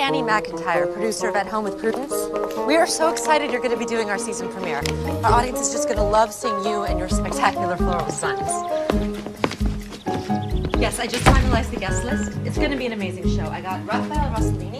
Annie McIntyre, producer of At Home with Prudence. We are so excited you're going to be doing our season premiere. Our audience is just going to love seeing you and your spectacular floral designs. Yes, I just finalized the guest list. It's going to be an amazing show. I got Raphael Rossellini.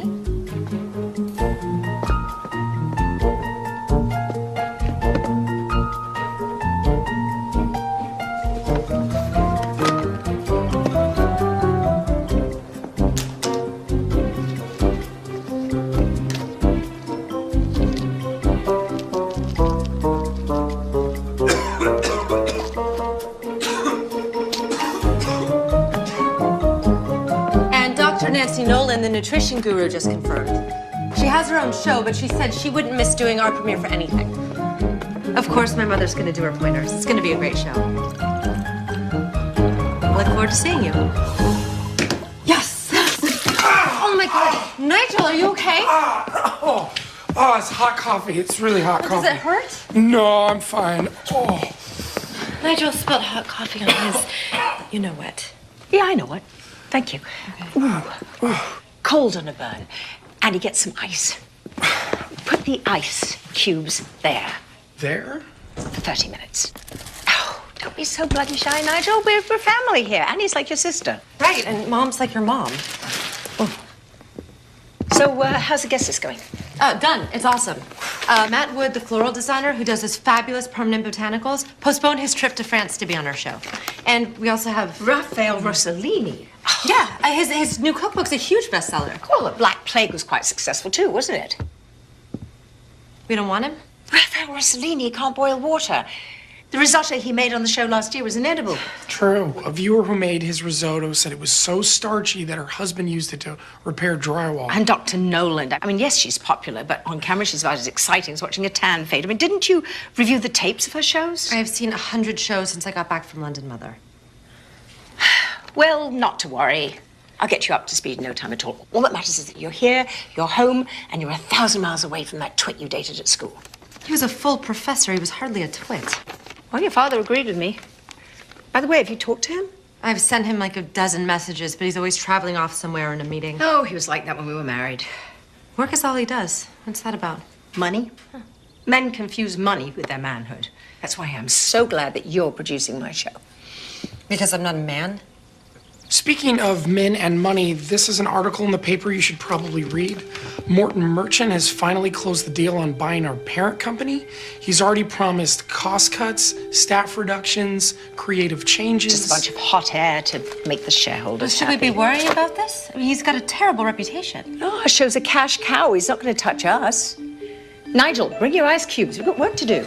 Nolan, the nutrition guru, just confirmed. She has her own show, but she said she wouldn't miss doing our premiere for anything. Of course, my mother's going to do her pointers. It's going to be a great show. I look forward to seeing you. Yes! Oh my God. Nigel, are you okay? Oh, it's hot coffee. It's really hot coffee. Does it hurt? No, I'm fine. Oh. Nigel spilled hot coffee on his you-know-what. Yeah, I know what. Thank you. Okay. Ooh. Cold on a burn. And you get some ice. Put the ice cubes there. There? For 30 minutes. Oh, don't be so bloody shy, Nigel. We're family here. Annie's like your sister. Right, and Mom's like your mom. Oh. So, how's the guest list going? Done. It's awesome. Matt Wood, the floral designer who does his fabulous permanent botanicals, postponed his trip to France to be on our show. And we also have Raphael Rossellini. Yeah, his new cookbook's a huge bestseller. Well, the Black Plague was quite successful too, wasn't it? We don't want him? Raphael Rossellini can't boil water. The risotto he made on the show last year was inedible. True. A viewer who made his risotto said it was so starchy that her husband used it to repair drywall. And Dr. Nolan. I mean, yes, she's popular, but on camera she's about as exciting as watching a tan fade. I mean, didn't you review the tapes of her shows? I've seen 100 shows since I got back from London, Mother. Well, not to worry. I'll get you up to speed in no time at all. All that matters is that you're here, you're home, and you're 1,000 miles away from that twit you dated at school. He was a full professor. He was hardly a twit. Well, your father agreed with me. By the way, have you talked to him? I've sent him like a dozen messages, but he's always traveling off somewhere in a meeting. Oh, he was like that when we were married. Work is all he does. What's that about? Money? Huh. Men confuse money with their manhood. That's why I'm so glad that you're producing my show. Because I'm not a man? Speaking of men and money, this is an article in the paper you should probably read. Morton Merchant has finally closed the deal on buying our parent company. He's already promised cost cuts, staff reductions, creative changes. Just a bunch of hot air to make the shareholders Should we be worrying about this? I mean, he's got a terrible reputation. Oh, our show's a cash cow. He's not going to touch us. Nigel, bring your ice cubes. We've got work to do.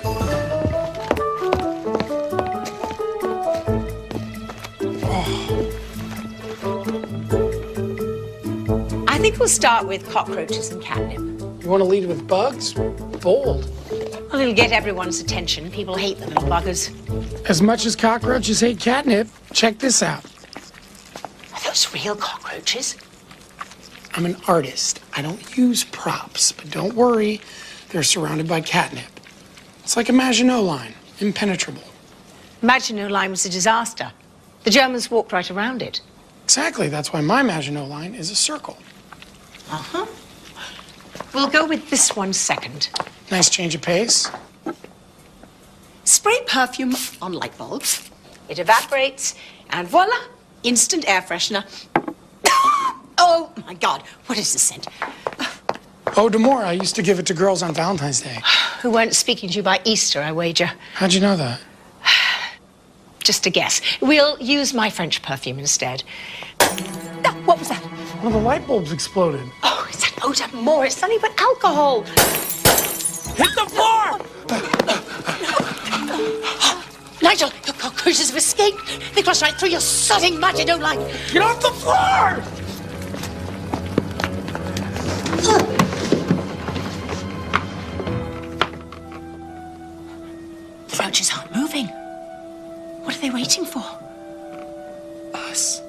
I think we'll start with cockroaches and catnip. You want to lead with bugs? Bold. Well, it'll get everyone's attention. People hate the little buggers. As much as cockroaches hate catnip, check this out. Are those real cockroaches? I'm an artist. I don't use props, but don't worry, they're surrounded by catnip. It's like a Maginot Line, impenetrable. Maginot Line was a disaster. The Germans walked right around it. Exactly, that's why my Maginot Line is a circle. Uh-huh. We'll go with this one second. Nice change of pace. Spray perfume on light bulbs. It evaporates, and voila, instant air freshener. Oh, my God, what is this scent? Oh, Demore, I used to give it to girls on Valentine's Day. Who weren't speaking to you by Easter, I wager. How'd you know that? Just a guess. We'll use my French perfume instead. What was that? One of the light bulbs exploded. Oh, it's that eau d'amour. It's nothing but alcohol. Hit the floor! Nigel, your cockroaches have escaped. They crossed right through your sodding Maginot Line. Get off the floor! The roaches aren't moving. What are they waiting for? Us.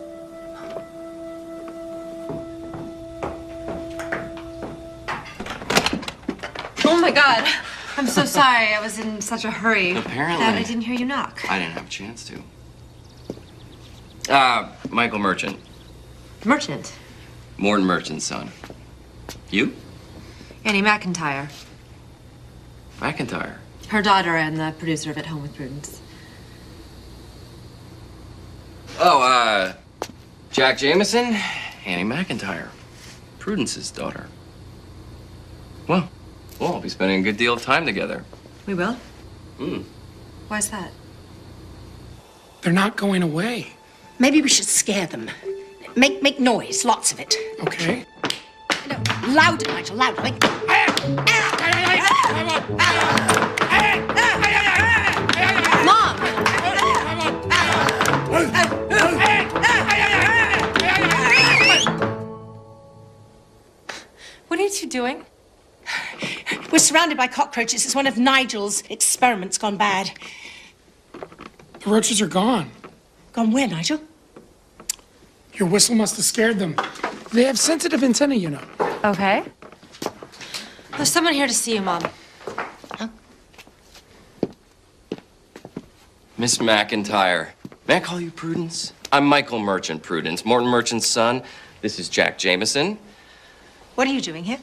Oh my God. I'm so sorry. I was in such a hurry. Apparently. That I didn't hear you knock. I didn't have a chance to. Michael Merchant. Merchant. Morton Merchant's son. You? Annie McIntyre. McIntyre? Her daughter and the producer of At Home with Prudence. Oh, Jack Jameson, Annie McIntyre. Prudence's daughter. Well, we'll be spending a good deal of time together. We will? Hmm. Why's that? They're not going away. Maybe we should scare them. Make noise, lots of it. Okay. No, louder, Nigel, louder. Like... Mom! What are you two doing? We're surrounded by cockroaches. It's one of Nigel's experiments gone bad. The roaches are gone. Gone where, Nigel? Your whistle must have scared them. They have sensitive antennae, you know. Okay. There's someone here to see you, Mom. Huh? Miss McIntyre. May I call you Prudence? I'm Michael Merchant Prudence, Morton Merchant's son. This is Jack Jameson. What are you doing here?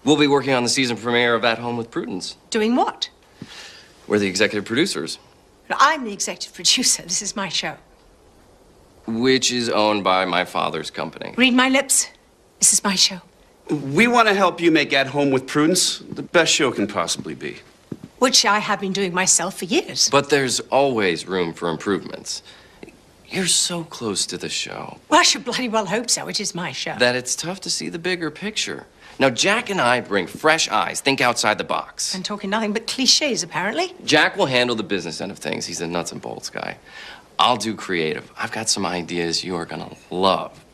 We'll be working on the season premiere of At Home with Prudence. Doing what? We're the executive producers, I'm the executive producer. This is my show. which is owned by my father's company. Read my lips. This is my show. We want to help you make At Home with Prudence the best show can possibly be. Which I have been doing myself for years. But there's always room for improvements. You're so close to the show Well, I should bloody well hope so. It is my show. that it's tough to see the bigger picture. Now, Jack and I bring fresh eyes, think outside the box. I'm talking nothing but cliches, apparently. Jack will handle the business end of things. He's a nuts and bolts guy. I'll do creative. I've got some ideas you are gonna love.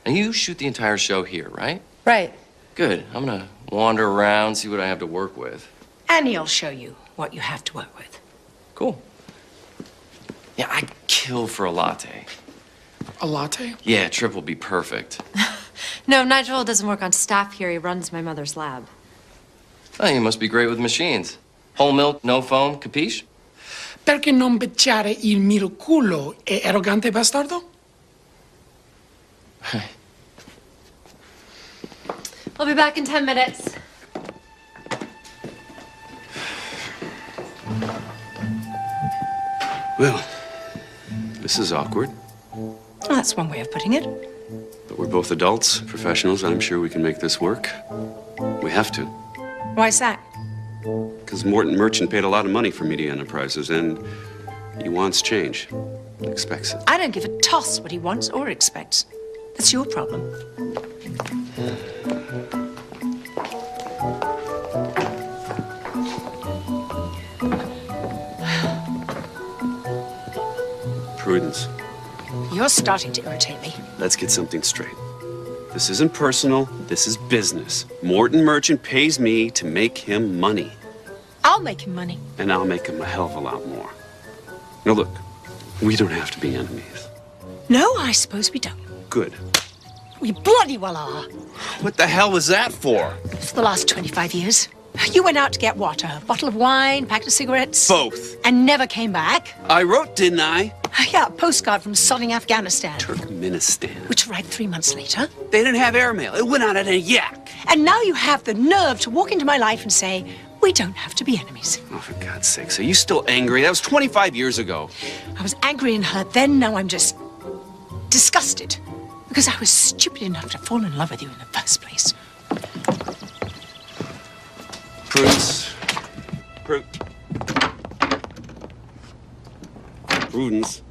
And you shoot the entire show here, right? Right. Good. I'm gonna wander around, see what I have to work with. And he'll show you what you have to work with. Cool. Yeah, I'd kill for a latte. A latte? Yeah, Trip will be perfect. No, Nigel doesn't work on staff here. He runs my mother's lab. Oh, you must be great with machines. Whole milk, no foam, capiche? Perché non becciare il mio culo è arrogante bastardo? I'll be back in 10 minutes. Well, this is awkward, Well, that's one way of putting it. but we're both adults, professionals. I'm sure we can make this work. We have to, Why's that? because Morton Merchant paid a lot of money for Media Enterprises, and he wants change. Expects it. I don't give a toss what he wants or expects. That's your problem. Prudence, You're starting to irritate me. let's get something straight. This isn't personal. This is business. Morton Merchant pays me to make him money, I'll make him money. and I'll make him a hell of a lot more. Now, look, we don't have to be enemies. No, I suppose we don't. Good. We bloody well are. What the hell was that for? For the last 25 years. You went out to get what? A bottle of wine, packet of cigarettes? Both. And never came back? I wrote, didn't I? Yeah, a postcard from sodding Afghanistan. Turkmenistan. Which arrived 3 months later. They didn't have airmail. It went out at a yak. And now you have the nerve to walk into my life and say, we don't have to be enemies. Oh, for God's sakes, are you still angry? That was 25 years ago. I was angry and hurt then, now I'm just disgusted. Because I was stupid enough to fall in love with you in the first place. Prudence. Prudence.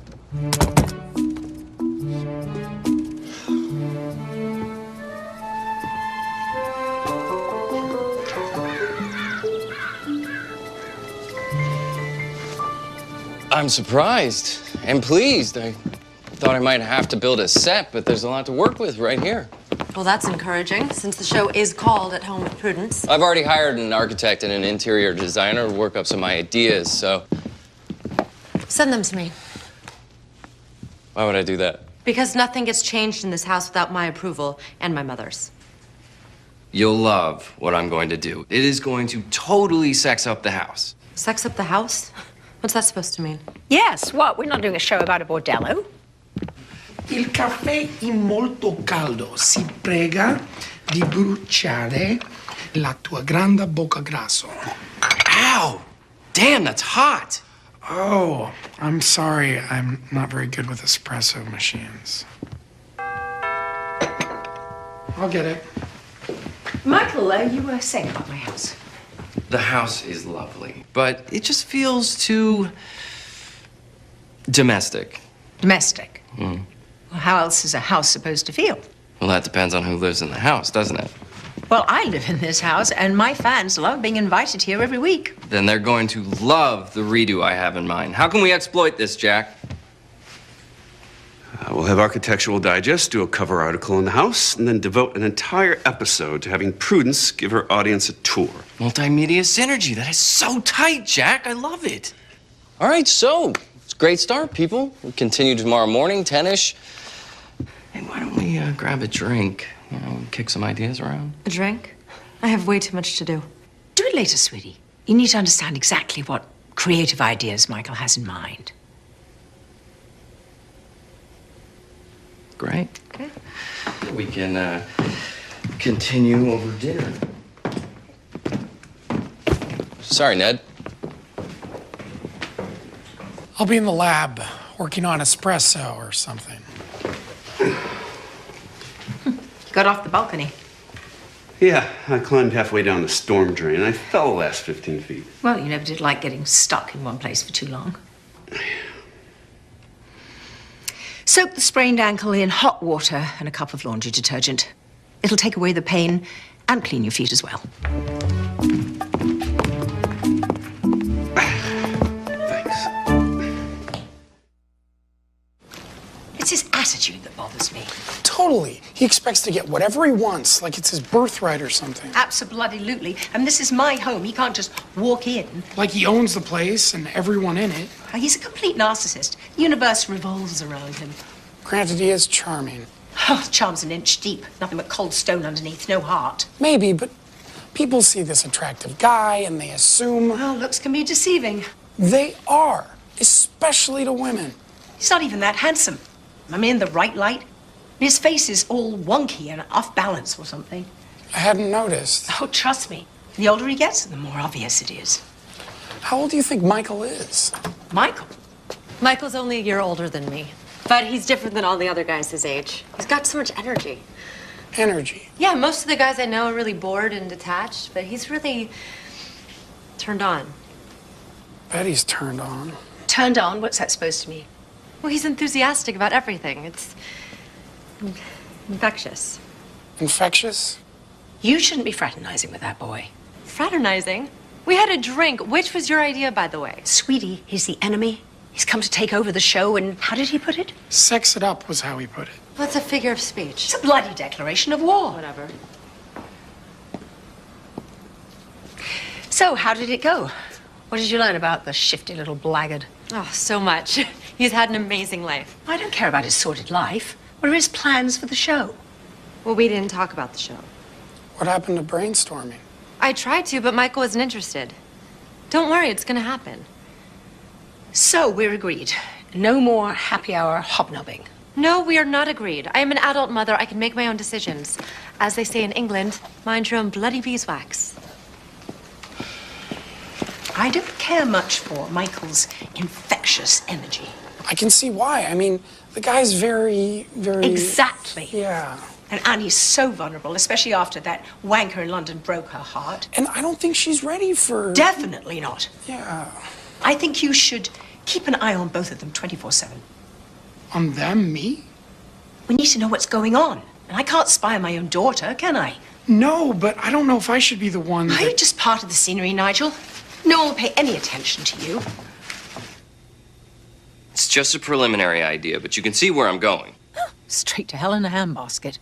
I'm surprised and pleased. I thought I might have to build a set, but there's a lot to work with right here. Well, that's encouraging, since the show is called At Home with Prudence. I've already hired an architect and an interior designer to work up some ideas, so Send them to me. why would I do that? Because nothing gets changed in this house without my approval and my mother's. You'll love what I'm going to do. It is going to totally sex up the house. Sex up the house? What's that supposed to mean? Yes, what? We're not doing a show about a bordello. Il caffè è molto caldo. Si prega di bruciare la tua grande bocca grasso. Ow! Damn, that's hot! Oh, I'm sorry. I'm not very good with espresso machines. I'll get it. Michael, you were saying about my house. The house is lovely, but it just feels too domestic. Domestic? Well, how else is a house supposed to feel? Well, that depends on who lives in the house, doesn't it? Well, I live in this house, and my fans love being invited here every week. Then they're going to love the redo I have in mind. How can we exploit this, Jack? We'll have Architectural Digest do a cover article on the house and then devote an entire episode to having Prudence give her audience a tour. Multimedia synergy. That is so tight, Jack. I love it. All right, so it's a great start, people. We continue tomorrow morning, 10-ish. Hey, why don't we grab a drink? You know, kick some ideas around. A drink? I have way too much to do. Do it later, sweetie. You need to understand exactly what creative ideas Michael has in mind. Great. Okay. We can continue over dinner. Sorry, Ned. I'll be in the lab working on espresso or something. You got off the balcony. Yeah, I climbed halfway down the storm drain and I fell the last 15 feet. Well, you never did like getting stuck in one place for too long. Soak the sprained ankle in hot water and a cup of laundry detergent. It'll take away the pain and clean your feet as well. Thanks. It's his attitude that bothers me. Totally. He expects to get whatever he wants, like it's his birthright or something. Abso-bloody-lutely. And this is my home. He can't just walk in. Like he owns the place and everyone in it. He's a complete narcissist. The universe revolves around him. Granted, he is charming. Oh, charm's an inch deep. Nothing but cold stone underneath, no heart. Maybe, but people see this attractive guy and they assume... Well, looks can be deceiving. They are, especially to women. He's not even that handsome. I'm in the right light. His face is all wonky and off balance or something. I hadn't noticed. Oh, trust me. The older he gets, the more obvious it is. How old do you think Michael is? Michael? Michael's only a year older than me. But he's different than all the other guys his age. He's got so much energy. Energy. Yeah, most of the guys I know are really bored and detached, but he's really turned on. Betty's turned on. Turned on? What's that supposed to mean? Well, he's enthusiastic about everything. It's infectious. Infectious? You shouldn't be fraternizing with that boy. Fraternizing? We had a drink. Which was your idea, by the way? Sweetie, he's the enemy. He's come to take over the show, and how did he put it? Sex it up was how he put it. Well, it's a figure of speech. It's a bloody declaration of war. Whatever. So, how did it go? What did you learn about the shifty little blackguard? Oh, so much. He's had an amazing life. I don't care about his sordid life. What are his plans for the show? Well, we didn't talk about the show. What happened to brainstorming? I tried to, but Michael wasn't interested. Don't worry, it's gonna happen. So, we're agreed. No more happy hour hobnobbing. No, we are not agreed. I am an adult mother. I can make my own decisions. As they say in England, mind your own bloody beeswax. I don't care much for Michael's infectious energy. I can see why. I mean, the guy's very... Exactly. Yeah. And Annie's so vulnerable, especially after that wanker in London broke her heart. And I don't think she's ready for... Definitely not. Yeah. I think you should keep an eye on both of them 24/7. On them? Me? We need to know what's going on. And I can't spy on my own daughter, can I? No, but I don't know if I should be the one Are you that... just part of the scenery, Nigel? No one will pay any attention to you. It's just a preliminary idea, but you can see where I'm going. Straight to hell in a handbasket.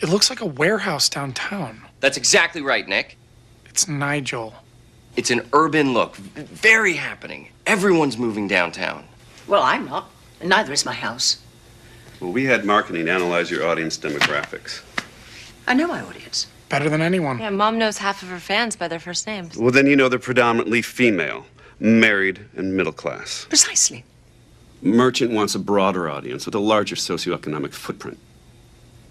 It looks like a warehouse downtown. That's exactly right, Nick. It's Nigel. It's an urban look. Very happening. Everyone's moving downtown. Well, I'm not. And neither is my house. Well, we had marketing analyze your audience demographics. I know my audience. Better than anyone. Yeah, Mom knows half of her fans by their first names. Well, then you know they're predominantly female, married, and middle class. Precisely. Merchant wants a broader audience with a larger socioeconomic footprint.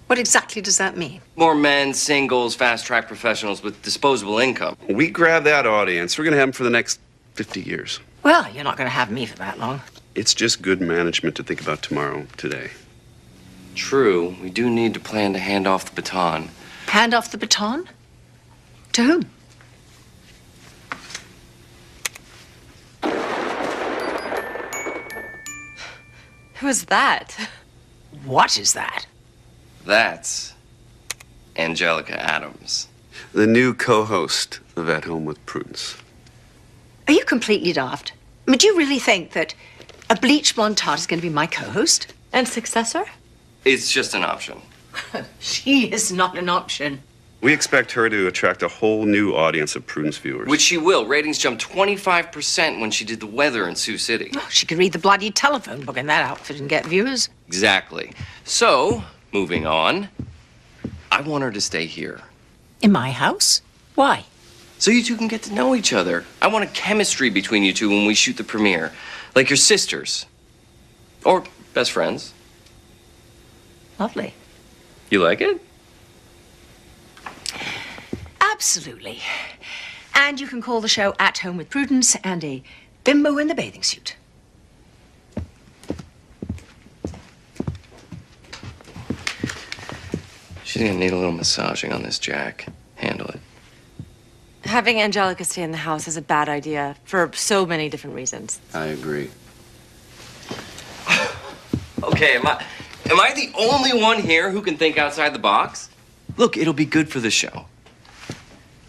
What exactly does that mean? More men, singles, fast-track professionals with disposable income. We grab that audience, we're going to have them for the next 50 years. Well, you're not going to have me for that long. It's just good management to think about tomorrow, today. True, we do need to plan to hand off the baton. Hand off the baton? To whom? Who's that? What is that? That's Angelica Adams. The new co-host of At Home with Prudence. Are you completely daft? I mean, do you really think that a bleach blonde tart is going to be my co-host? And successor? It's just an option. She is not an option. We expect her to attract a whole new audience of Prudence viewers. Which she will. Ratings jumped 25% when she did the weather in Sioux City. Oh, she could read the bloody telephone book in that outfit and get viewers. Exactly. So, moving on, I want her to stay here. In my house? Why? So you two can get to know each other. I want a chemistry between you two when we shoot the premiere. Like your sisters. Or best friends. Lovely. You like it? Absolutely. And you can call the show At Home with Prudence and a bimbo in the bathing suit. She's gonna need a little massaging on this, Jack. Handle it. Having Angelica stay in the house is a bad idea for so many different reasons. I agree. Okay, am I the only one here who can think outside the box? Look, it'll be good for the show.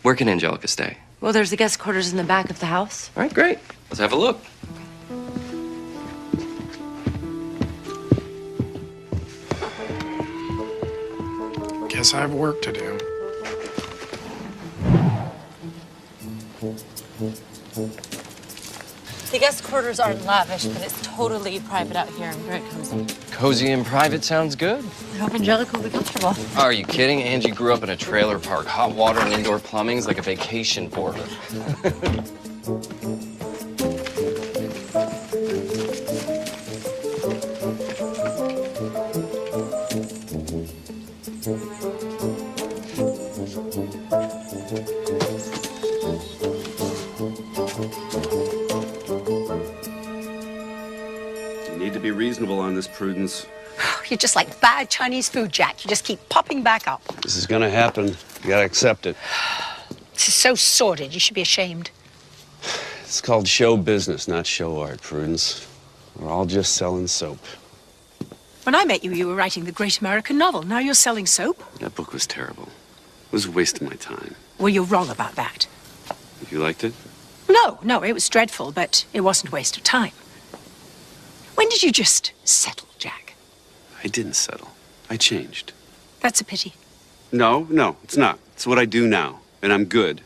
Where can Angelica stay? Well, there's the guest quarters in the back of the house. All right, great. Let's have a look. Guess I have work to do. The guest quarters aren't lavish, but it's totally private out here and very cozy. Cozy and private sounds good. I hope Angelica will be comfortable. Are you kidding? Angie grew up in a trailer park. Hot water and indoor plumbing is like a vacation for her. You need to be reasonable on this, Prudence. You're just like bad Chinese food, Jack. You just keep popping back up. This is gonna happen. You gotta accept it. This is so sordid. You should be ashamed. It's called show business, not show art, Prudence. We're all just selling soap. When I met you, you were writing the great American novel. Now you're selling soap? That book was terrible. It was a waste of my time. Well, you're wrong about that. You liked it? No, it was dreadful, but it wasn't a waste of time. When did you just settle, Jack? I didn't settle. I changed. That's a pity. No, it's not. It's what I do now, and I'm good.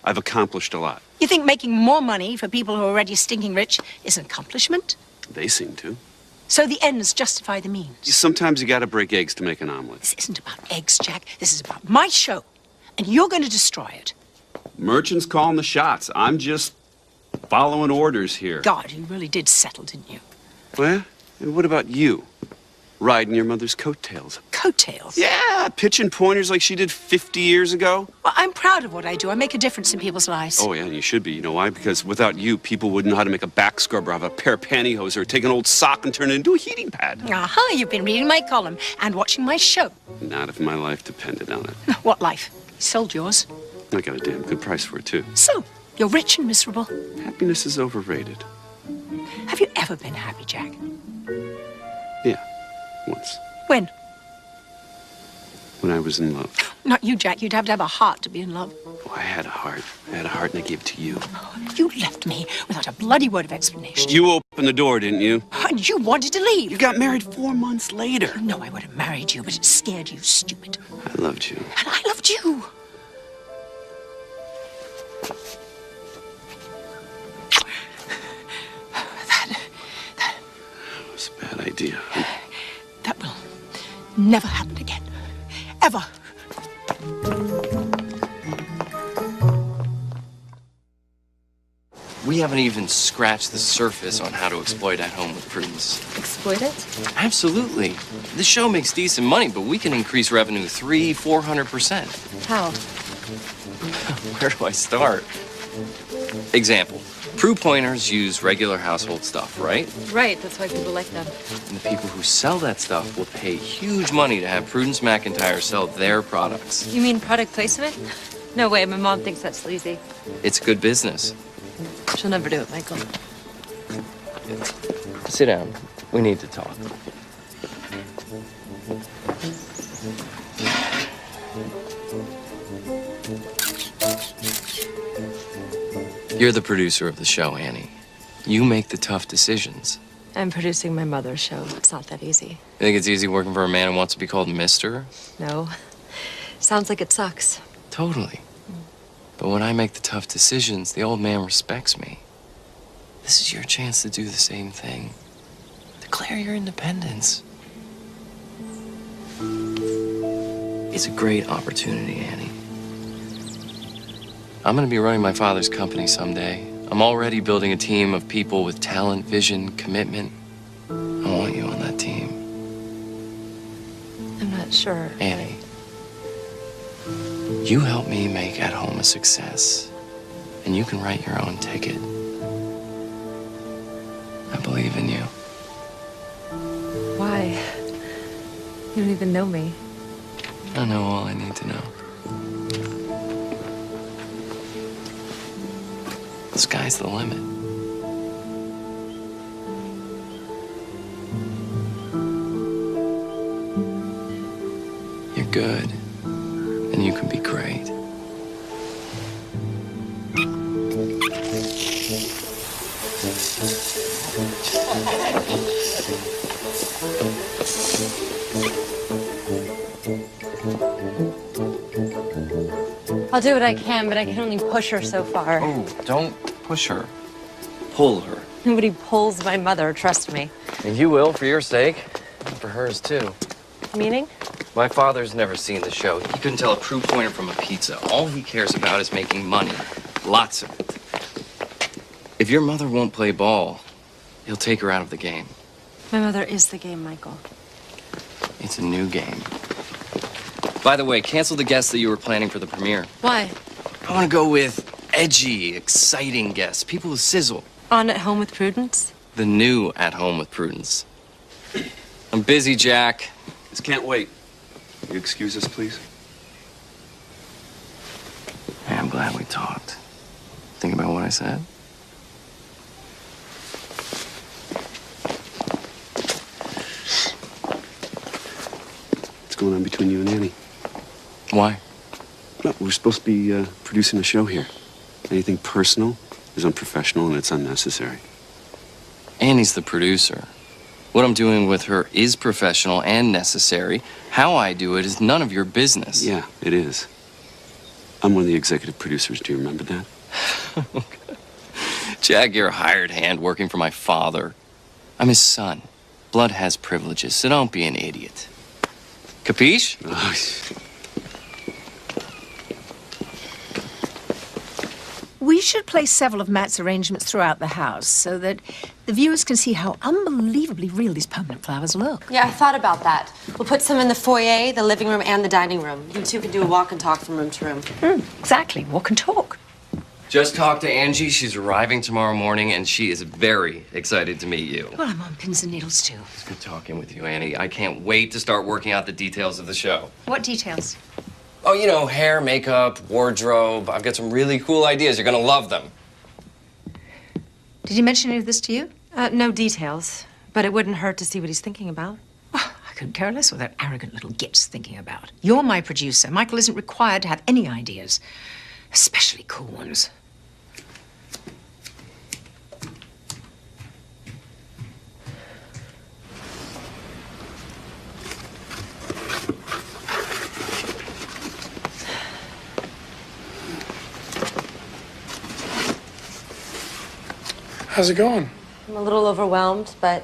I've accomplished a lot. You think making more money for people who are already stinking rich is an accomplishment? They seem to. So the ends justify the means. Sometimes you gotta break eggs to make an omelet. This isn't about eggs, Jack. This is about my show, and you're going to destroy it. Merchant's calling the shots. I'm just following orders here. God, you really did settle, didn't you? Well, and what about you? Riding your mother's coattails. Coattails. Yeah, pitching pointers like she did 50 years ago. Well, I'm proud of what I do. I make a difference in people's lives. Oh, yeah, and you should be. You know why? Because without you, people wouldn't know how to make a back scrubber out of a pair of pantyhose or take an old sock and turn it into a heating pad. Aha, you've been reading my column and watching my show. Not if my life depended on it. What life? You sold yours. I got a damn good price for it, too. So, you're rich and miserable. Happiness is overrated. Have you ever been happy, Jack? Yeah, once. When? When I was in love. Not you, Jack. You'd have to have a heart to be in love. Oh, I had a heart. I had a heart and I gave it to you. You left me without a bloody word of explanation. You opened the door, didn't you? And you wanted to leave. You got married 4 months later. You know I would have married you, but it scared you, stupid. I loved you. And I loved you. That was a bad idea. That will never happen again. Ever. We We haven't even scratched the surface on how to exploit At Home with Prudence. Exploit it? Absolutely. The show makes decent money, but we can increase revenue 300-400%. How? Where do I start? Example. Prue pointers use regular household stuff, right? Right, that's why people like them. And the people who sell that stuff will pay huge money to have Prudence McIntyre sell their products. You mean product placement? No way, my mom thinks that's sleazy. It's good business. She'll never do it, Michael. Sit down. We need to talk. You're the producer of the show, Annie. You make the tough decisions. I'm producing my mother's show. It's not that easy. You think it's easy working for a man who wants to be called Mister? No. Sounds like it sucks. Totally. But when I make the tough decisions, the old man respects me. This is your chance to do the same thing. Declare your independence. It's a great opportunity, Annie. I'm gonna be running my father's company someday. I'm already building a team of people with talent, vision, commitment. I want you on that team. I'm not sure. Annie, you help me make At Home a success, and you can write your own ticket. I believe in you. Why? You don't even know me. I know all I need to know. The sky's the limit. You're good, and you can be great. I'll do what I can, but I can only push her so far. Oh, don't push her. Pull her. Nobody pulls my mother, trust me. And you will, for your sake. And for hers, too. Meaning? My father's never seen the show. He couldn't tell a Prue pointer from a pizza. All he cares about is making money. Lots of it. If your mother won't play ball, he'll take her out of the game. My mother is the game, Michael. It's a new game. By the way, cancel the guests that you were planning for the premiere. Why? I want to go with edgy, exciting guests. People with sizzle. On At Home with Prudence? The new At Home with Prudence. I'm busy, Jack. This can't wait. You excuse us, please? Hey, I'm glad we talked. Think about what I said? What's going on between you and Annie? Why? No, we're supposed to be producing a show here. Anything personal is unprofessional and it's unnecessary. Annie's the producer. What I'm doing with her is professional and necessary. How I do it is none of your business. Yeah, it is. I'm one of the executive producers. Do you remember that? Jack, you're a hired hand working for my father. I'm his son. Blood has privileges, so don't be an idiot. Capiche? Oh, We should place several of Matt's arrangements throughout the house so that the viewers can see how unbelievably real these permanent flowers look. Yeah, I thought about that. We'll put some in the foyer, the living room, and the dining room. You two can do a walk and talk from room to room. Exactly. Walk and talk. Just talked to Angie. She's arriving tomorrow morning, and she is very excited to meet you. Well, I'm on pins and needles, too. It's good talking with you, Annie. I can't wait to start working out the details of the show. What details? Oh, you know, hair, makeup, wardrobe. I've got some really cool ideas. You're gonna love them. Did he mention any of this to you? No details, but it wouldn't hurt to see what he's thinking about. Oh, I couldn't care less what that arrogant little git's thinking about. You're my producer. Michael isn't required to have any ideas, especially cool ones. How's it going? I'm a little overwhelmed, but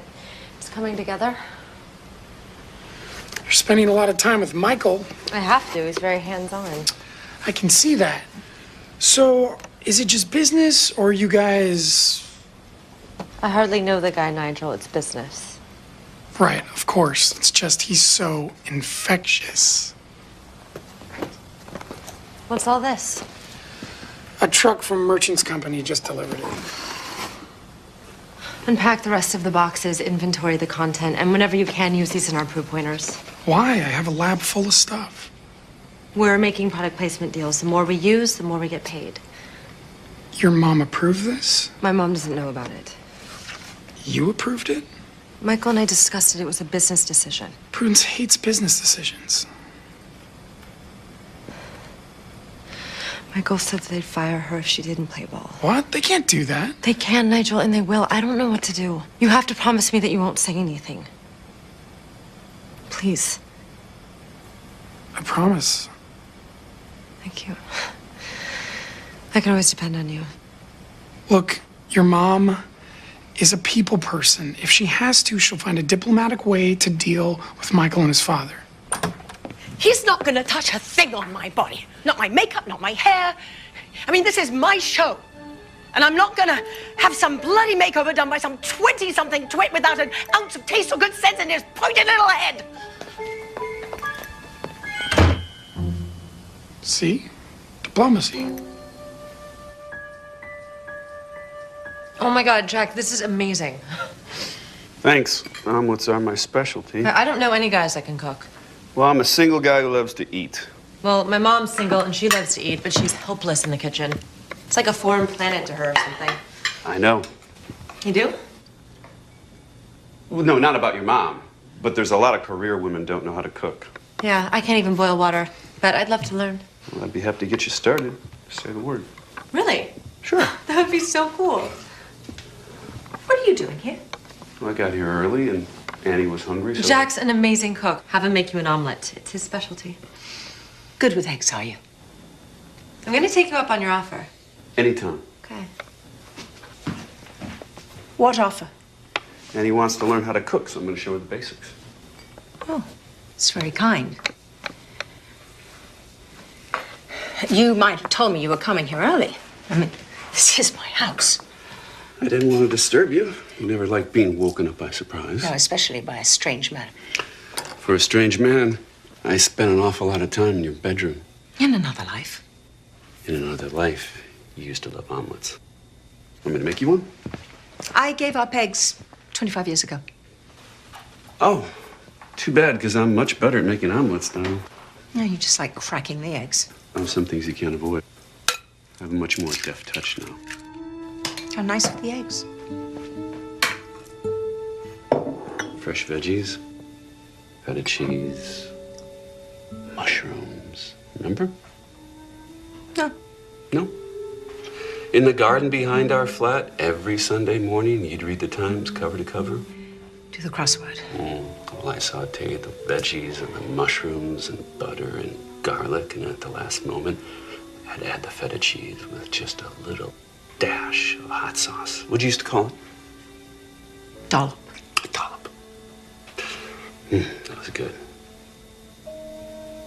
it's coming together. You're spending a lot of time with Michael. I have to. He's very hands-on. I can see that. So, Is it just business, or you guys... I hardly know the guy, Nigel. It's business. Right, of course. It's just he's so infectious. What's all this? A truck from Merchant's Company just delivered it. Unpack the rest of the boxes, inventory the content, and whenever you can, use these in our proof pointers. Why? I have a lab full of stuff. We're making product placement deals. The more we use, the more we get paid. Your mom approved this? My mom doesn't know about it. You approved it? Michael and I discussed it. It was a business decision. Prudence hates business decisions. Michael said they'd fire her if she didn't play ball. What? They can't do that. They can, Nigel, and they will. I don't know what to do. You have to promise me that you won't say anything. Please. I promise. Thank you. I can always depend on you. Look, your mom is a people person. If she has to, she'll find a diplomatic way to deal with Michael and his father. He's not gonna touch a thing on my body. Not my makeup, not my hair. I mean, this is my show. And I'm not gonna have some bloody makeover done by some 20-something twit without an ounce of taste or good sense in his pointy little head. See? Diplomacy. Oh my God, Jack, this is amazing. Thanks. Omelets are my specialty. I don't know any guys that can cook. Well, I'm a single guy who loves to eat. Well, my mom's single and she loves to eat, but she's helpless in the kitchen. It's like a foreign planet to her or something. I know. You do? Well, no, not about your mom. But there's a lot of career women don't know how to cook. Yeah, I can't even boil water, but I'd love to learn. Well, I'd be happy to get you started. Say the word. Really? Sure. That would be so cool. What are you doing here? Well, I got here early and Annie was hungry, so... Jack's an amazing cook. Have him make you an omelet. It's his specialty. Good with eggs, are you? I'm gonna take you up on your offer. Anytime. Okay. What offer? Annie wants to learn how to cook, so I'm going to show her the basics. Oh, it's very kind. You might have told me you were coming here early. I mean, this is my house. I didn't want to disturb you. You never liked being woken up by surprise. No, especially by a strange man. For a strange man, I spent an awful lot of time in your bedroom. In another life. In another life, you used to love omelets. Want me to make you one? I gave up eggs 25 years ago. Oh, too bad, because I'm much better at making omelets, though. No, you just like cracking the eggs. Oh, some things you can't avoid. I have a much more deft touch now. How nice are the eggs? Fresh veggies, feta cheese, mushrooms. Remember? No. No? In the garden behind our flat, every Sunday morning, you'd read the Times cover to cover. Do the crossword. Well, I sauteed the veggies and the mushrooms and butter and garlic, and at the last moment, I'd add the feta cheese with just a little dash of hot sauce. What'd you used to call it? Dollop. A dollop. That was good.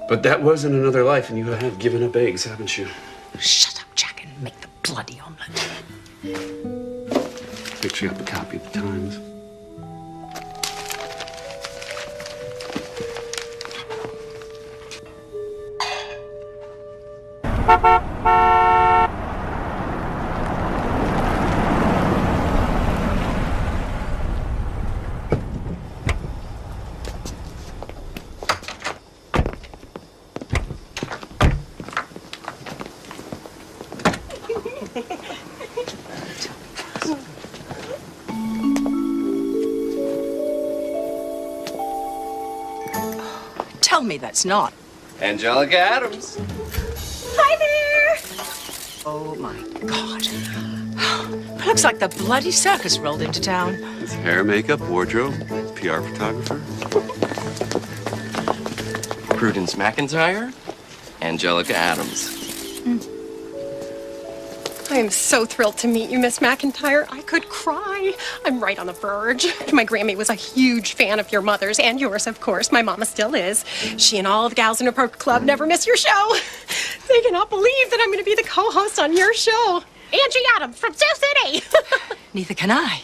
But that wasn't another life, and you have given up eggs, haven't you? Shut up, Jack, and make the bloody omelet. Picked you up a copy of the Times. Tell me that's not. Angelica Adams. Hi there! Oh, my God. Looks like the bloody circus rolled into town. It's hair, makeup, wardrobe, PR photographer. Prudence McIntyre. Angelica Adams. I am so thrilled to meet you, Miss McIntyre. I could cry. I'm right on the verge. My Grammy was a huge fan of your mother's and yours, of course. My mama still is. She and all the gals in her park club never miss your show. They cannot believe that I'm going to be the co-host on your show. Angie Adams from Sioux City. Neither can I.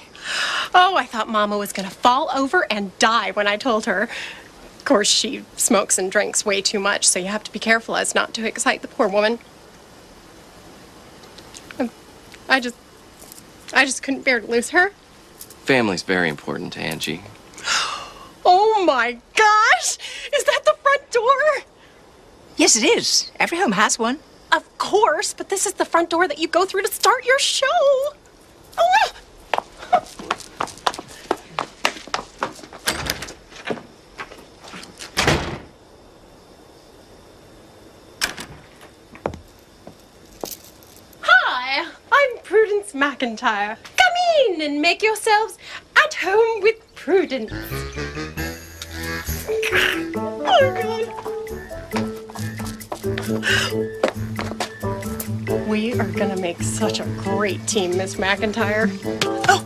Oh, I thought Mama was going to fall over and die when I told her. Of course, she smokes and drinks way too much, so you have to be careful as not to excite the poor woman. I just couldn't bear to lose her. Family's very important to Angie. Oh my gosh! Is that the front door? Yes, it is. Every home has one. Of course, but this is the front door that you go through to start your show. Oh. Hi, I'm Prudence McIntyre. Come in and make yourselves at home with Prudence. Oh, God. We are gonna make such a great team, Miss McIntyre. Oh.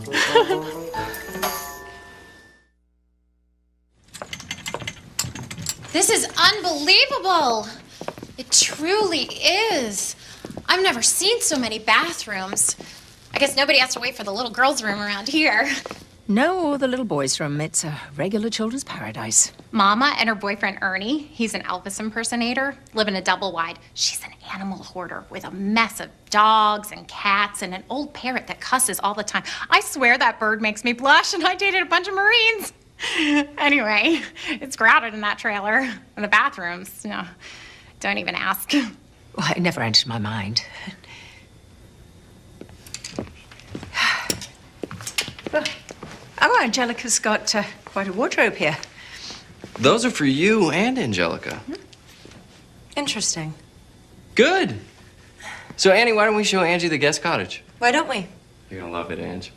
This is unbelievable. It truly is. I've never seen so many bathrooms. I guess nobody has to wait for the little girls' room around here. No, the little boys' room. It's a regular children's paradise. Mama and her boyfriend Ernie, he's an Elvis impersonator, live in a double wide. She's an animal hoarder with a mess of dogs and cats and an old parrot that cusses all the time. I swear that bird makes me blush, and I dated a bunch of Marines. Anyway, it's crowded in that trailer. And the bathrooms, no, don't even ask. Well, it never entered my mind. Oh, Angelica's got quite a wardrobe here. Those are for you and Angelica. Interesting. Good. So, Annie, why don't we show Angie the guest cottage? Why don't we? You're gonna love it, Ange.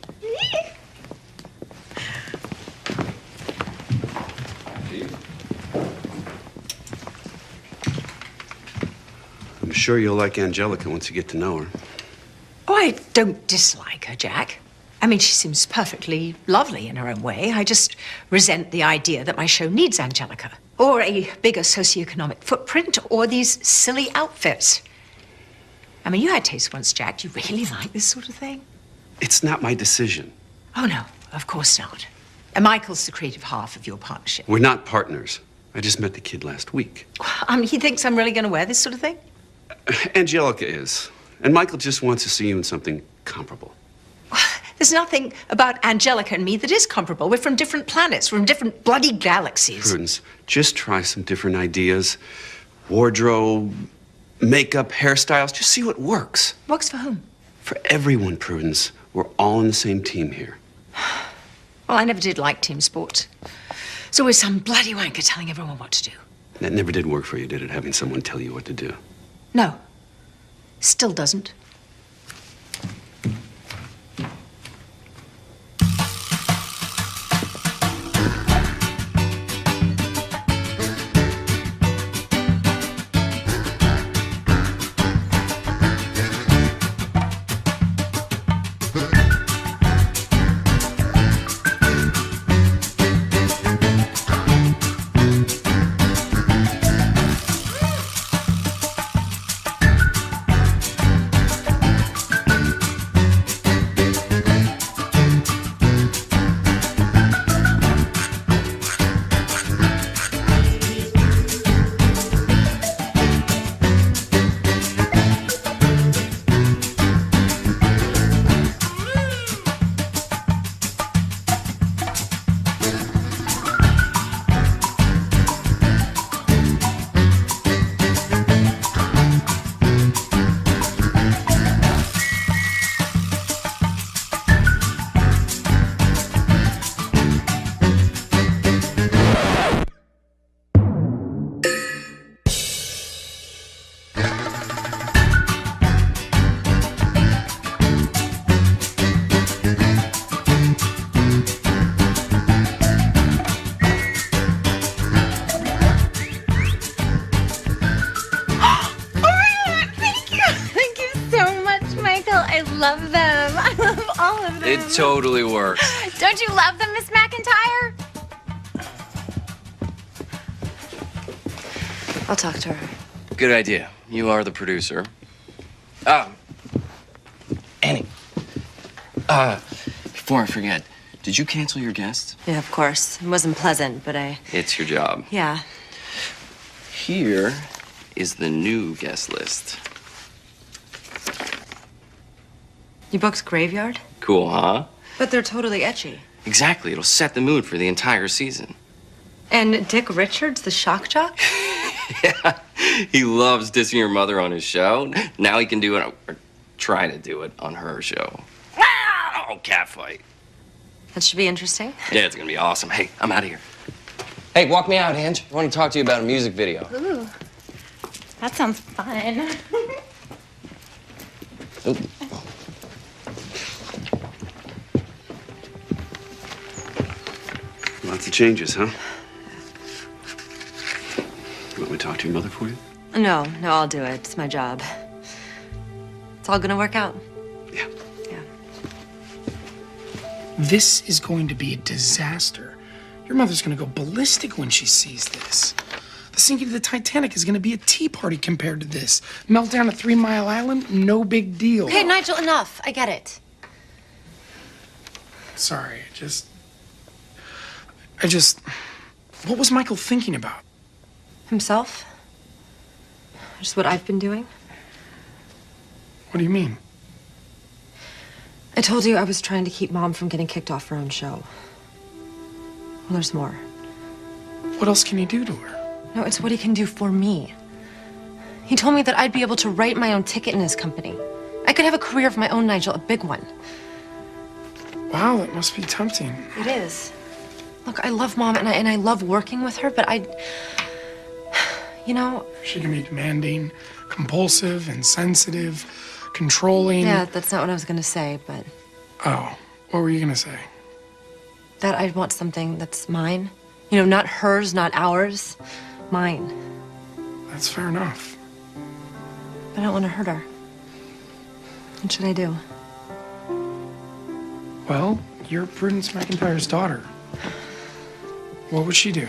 I'm sure you'll like Angelica once you get to know her. Oh, I don't dislike her, Jack. I mean, she seems perfectly lovely in her own way. I just resent the idea that my show needs Angelica, or a bigger socioeconomic footprint, or these silly outfits. I mean, you had taste once, Jack. Do you really like this sort of thing? It's not my decision. Oh, no, of course not. And Michael's the creative half of your partnership. We're not partners. I just met the kid last week. He thinks I'm really going to wear this sort of thing? Angelica is. And Michael just wants to see you in something comparable. There's nothing about Angelica and me that is comparable. We're from different planets, from different bloody galaxies. Prudence, just try some different ideas. Wardrobe, makeup, hairstyles. Just see what works. Works for whom? For everyone, Prudence. We're all on the same team here. Well, I never did like team sports. It's always some bloody wanker telling everyone what to do. That never did work for you, did it? Having someone tell you what to do. No. Still doesn't. totally works. Don't you love them, Miss McIntyre? I'll talk to her. Good idea. You are the producer. Annie. Before I forget, did you cancel your guests? Yeah, of course. It wasn't pleasant, but It's your job. yeah. Here is the new guest list. You booked Graveyard? Cool, huh? But they're totally etchy. Exactly. It'll set the mood for the entire season. And Dick Richards, the shock jock? Yeah. He loves dissing your mother on his show. Now he can do it, or try to do it, on her show. Oh, catfight. That should be interesting. Yeah, it's gonna be awesome. Hey, I'm out of here. Hey, walk me out, Ange. I want to talk to you about a music video. Ooh, that sounds fun. Ooh. Lots of changes, huh? You want me to talk to your mother for you? No, I'll do it. It's my job. It's all gonna work out. Yeah. Yeah. This is going to be a disaster. Your mother's gonna go ballistic when she sees this. The sinking of the Titanic is gonna be a tea party compared to this. Meltdown at 3 Mile Island, no big deal. Okay, Nigel, enough. I get it. Sorry, I just... What was Michael thinking about? Himself? Just what I've been doing? What do you mean? I told you I was trying to keep Mom from getting kicked off her own show. Well, there's more. What else can he do to her? No, it's what he can do for me. He told me that I'd be able to write my own ticket in his company. I could have a career of my own, Nigel, a big one. Wow, that must be tempting. It is. Look, I love Mom and I love working with her, but you know... She can be demanding, compulsive, insensitive, controlling. Yeah, that's not what I was gonna say, but... Oh, what were you gonna say? That I want something that's mine. You know, not hers, not ours. Mine. That's fair enough. But I don't want to hurt her. What should I do? Well, you're Prudence McIntyre's daughter. What would she do?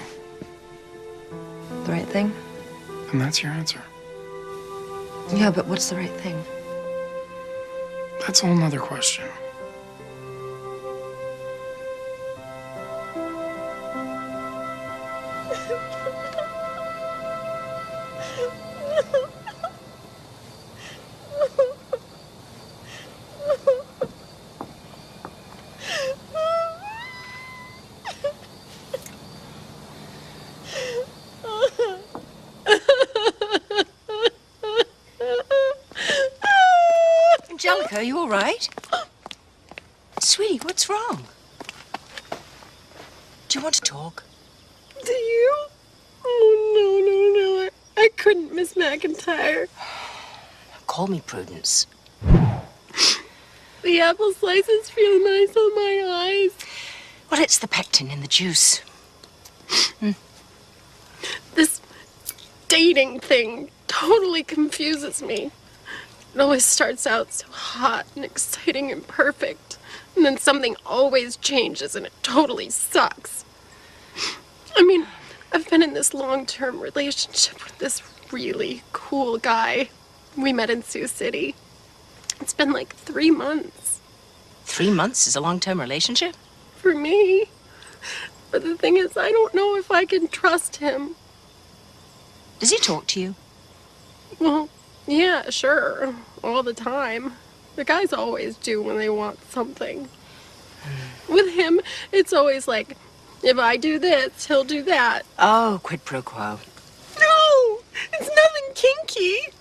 The right thing? And that's your answer. Yeah, but what's the right thing? That's a whole nother question. Angelica, are you all right? Sweetie, what's wrong? Do you want to talk? Do you? Oh, no. I couldn't, Miss McIntyre. Call me Prudence. The apple slices feel nice on my eyes. Well, it's the pectin in the juice. This dating thing totally confuses me. It always starts out so hot and exciting and perfect. And then something always changes and it totally sucks. I mean, I've been in this long-term relationship with this really cool guy. We met in Sioux City. It's been like 3 months. 3 months is a long-term relationship? For me. But the thing is, I don't know if I can trust him. Does he talk to you? Well, yeah, sure. All the time. The guys always do when they want something. With him, it's always like, if I do this, he'll do that. Oh, quid pro quo. No! It's nothing kinky.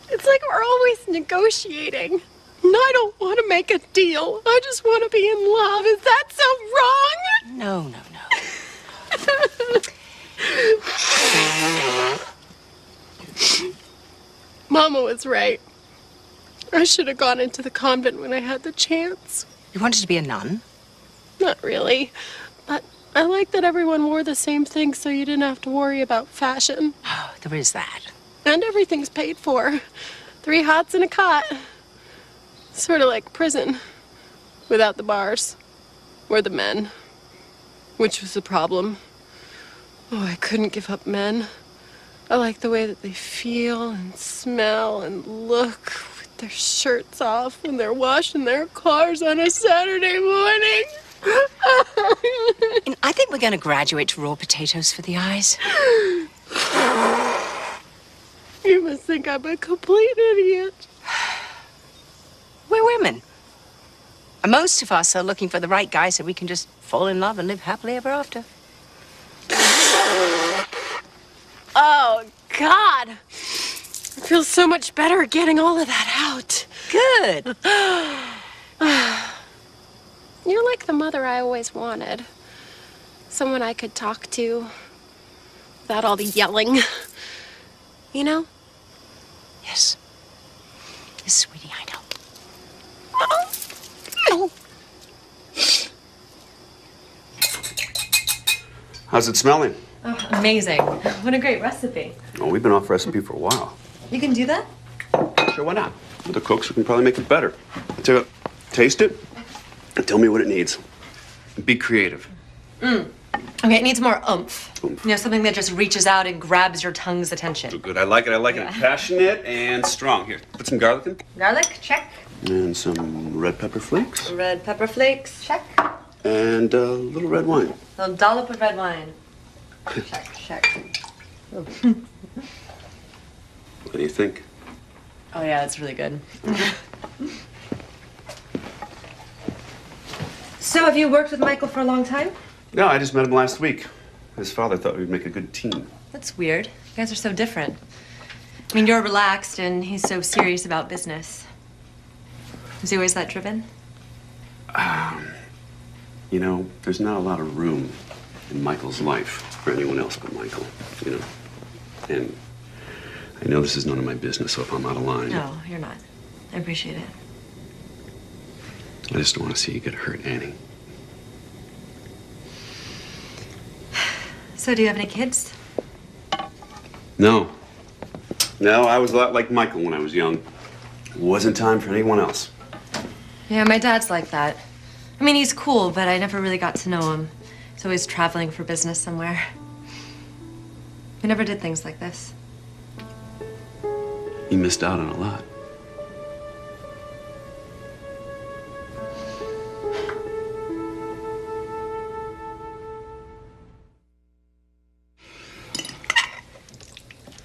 It's like we're always negotiating. And I don't want to make a deal. I just want to be in love. Is that so wrong? No. Mama was right. I should have gone into the convent when I had the chance. You wanted to be a nun? Not really. But I like that everyone wore the same thing so you didn't have to worry about fashion. Oh, there is that. And everything's paid for. 3 hots and a cot. Sort of like prison. without the bars. We're the men, which was the problem. Oh, I couldn't give up men. I like the way that they feel and smell and look with their shirts off when they're washing their cars on a Saturday morning. And I think we're going to graduate to raw potatoes for the eyes. You must think I'm a complete idiot. We're women. And most of us are looking for the right guy so we can just fall in love and live happily ever after. Oh, God. I feel so much better getting all of that out. Good. You're like the mother I always wanted. Someone I could talk to without all the yelling. You know? Yes. Yes, sweetie, I know. Oh. How's it smelling? Oh, amazing. What a great recipe. Oh, we've been off recipe for a while. You can do that? Sure, why not? With the cooks, we can probably make it better. So, taste it and tell me what it needs. Be creative. Okay, it needs more oomph. Oomph. You know, something that just reaches out and grabs your tongue's attention. Good, I like it. Passionate and strong. Here, put some garlic in. Garlic, check. And some red pepper flakes. Red pepper flakes, check. And a little red wine. A dollop of red wine. Check, check. What do you think? Oh yeah, it's really good. So have you worked with Michael for a long time? No, I just met him last week. His father thought we'd make a good team. That's weird. You guys are so different. I mean, you're relaxed and he's so serious about business. Was he always that driven? You know, there's not a lot of room in Michael's life for anyone else but Michael, you know. And I know this is none of my business, so if I'm out of line... No, you're not. I appreciate it. I just don't want to see you get hurt, Annie. So do you have any kids? No. No, I was a lot like Michael when I was young. It wasn't time for anyone else. Yeah, my dad's like that. I mean, he's cool, but I never really got to know him. He's always traveling for business somewhere. We never did things like this. You missed out on a lot.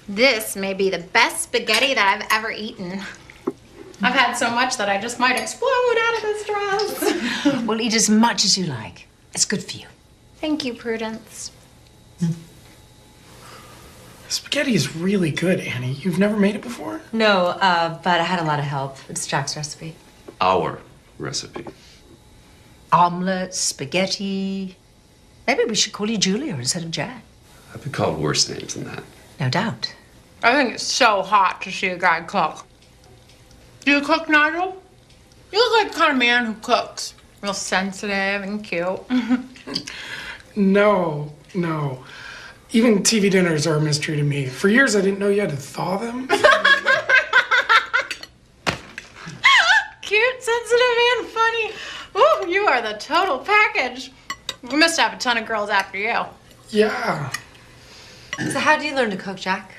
This may be the best spaghetti that I've ever eaten. I've had so much that I just might explode out of this dress. Well, eat as much as you like. It's good for you. Thank you, Prudence. Spaghetti is really good, Annie. You've never made it before? No, but I had a lot of help. It's Jack's recipe. Our recipe. Omelets, spaghetti. Maybe we should call you Julia instead of Jack. I've been called worse names than that. No doubt. I think it's so hot to see a guy cook. Do you cook, Nigel? You look like the kind of man who cooks. Real sensitive and cute. No. Even TV dinners are a mystery to me. For years, I didn't know you had to thaw them. Cute, sensitive, and funny. Ooh, you are the total package. You must have a ton of girls after you. Yeah. So how do you learn to cook, Jack?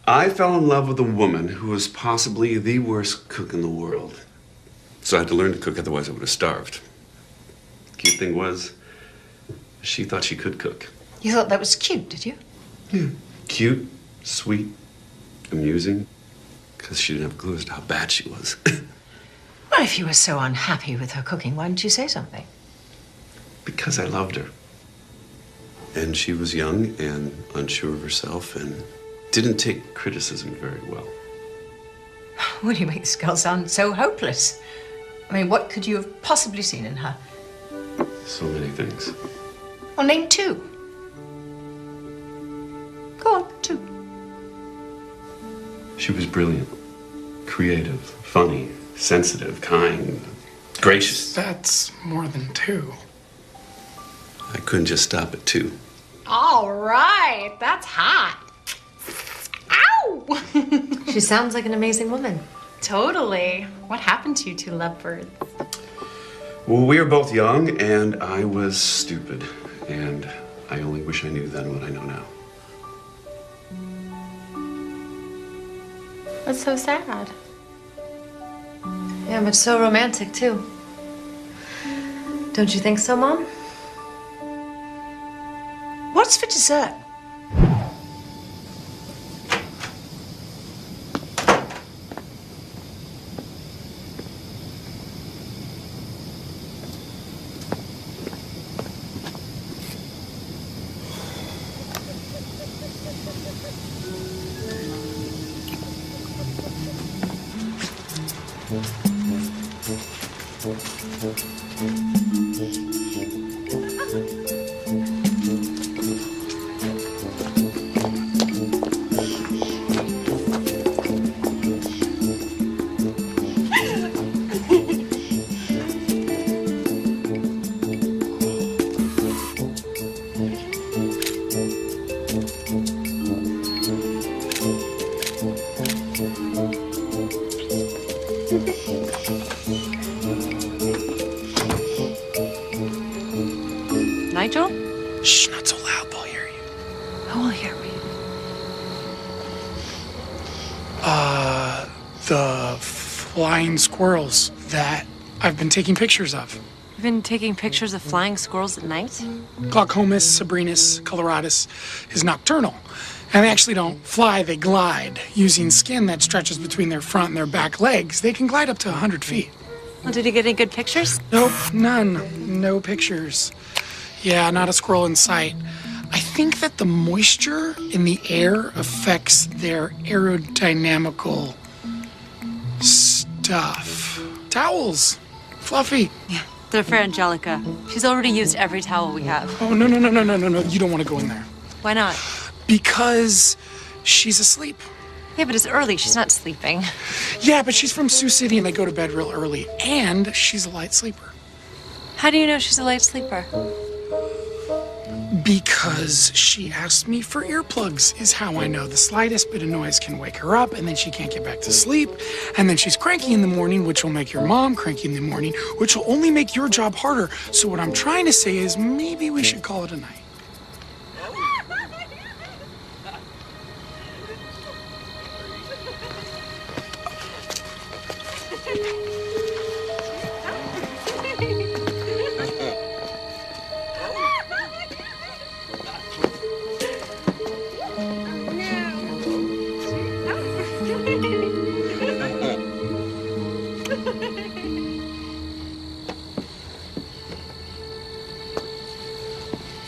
I fell in love with a woman who was possibly the worst cook in the world. So I had to learn to cook, otherwise I would have starved. The cute thing was, she thought she could cook. You thought that was cute, did you? Yeah. Cute, sweet, amusing, because she didn't have a clue as to how bad she was. Well, if you were so unhappy with her cooking, why didn't you say something? Because I loved her. And she was young and unsure of herself and didn't take criticism very well. Well, you make this girl sound so hopeless. I mean, what could you have possibly seen in her? So many things. Well, name two. Go on, two. She was brilliant, creative, funny, sensitive, kind, gracious. That's more than two. I couldn't just stop at two. All right, that's hot. Ow! She sounds like an amazing woman. Totally. What happened to you two lovebirds? Well, we were both young, and I was stupid. And I only wish I knew then what I know now. That's so sad. Yeah, but so romantic, too. Don't you think so, Mom? What's for dessert? Nigel? Shh, not so loud, they'll hear you. Who will hear me? The flying squirrels that I've been taking pictures of. You've been taking pictures of flying squirrels at night? Glaucomus sabrinus coloratus is nocturnal. And they actually don't fly, they glide. Using skin that stretches between their front and their back legs, they can glide up to 100 feet. Well, did you get any good pictures? Nope, none. No pictures. Yeah, not a squirrel in sight. I think that the moisture in the air affects their aerodynamical stuff. Towels. Fluffy. Yeah, they're for Angelica. She's already used every towel we have. Oh, no. You don't want to go in there. Why not? Because she's asleep. Yeah, but it's early. She's not sleeping. Yeah, but she's from Sioux City and they go to bed real early. And she's a light sleeper. How do you know she's a light sleeper? Because she asked me for earplugs, is how I know. The slightest bit of noise can wake her up, and then she can't get back to sleep. And then she's cranky in the morning, which will make your mom cranky in the morning, which will only make your job harder. So what I'm trying to say is maybe we should call it a night.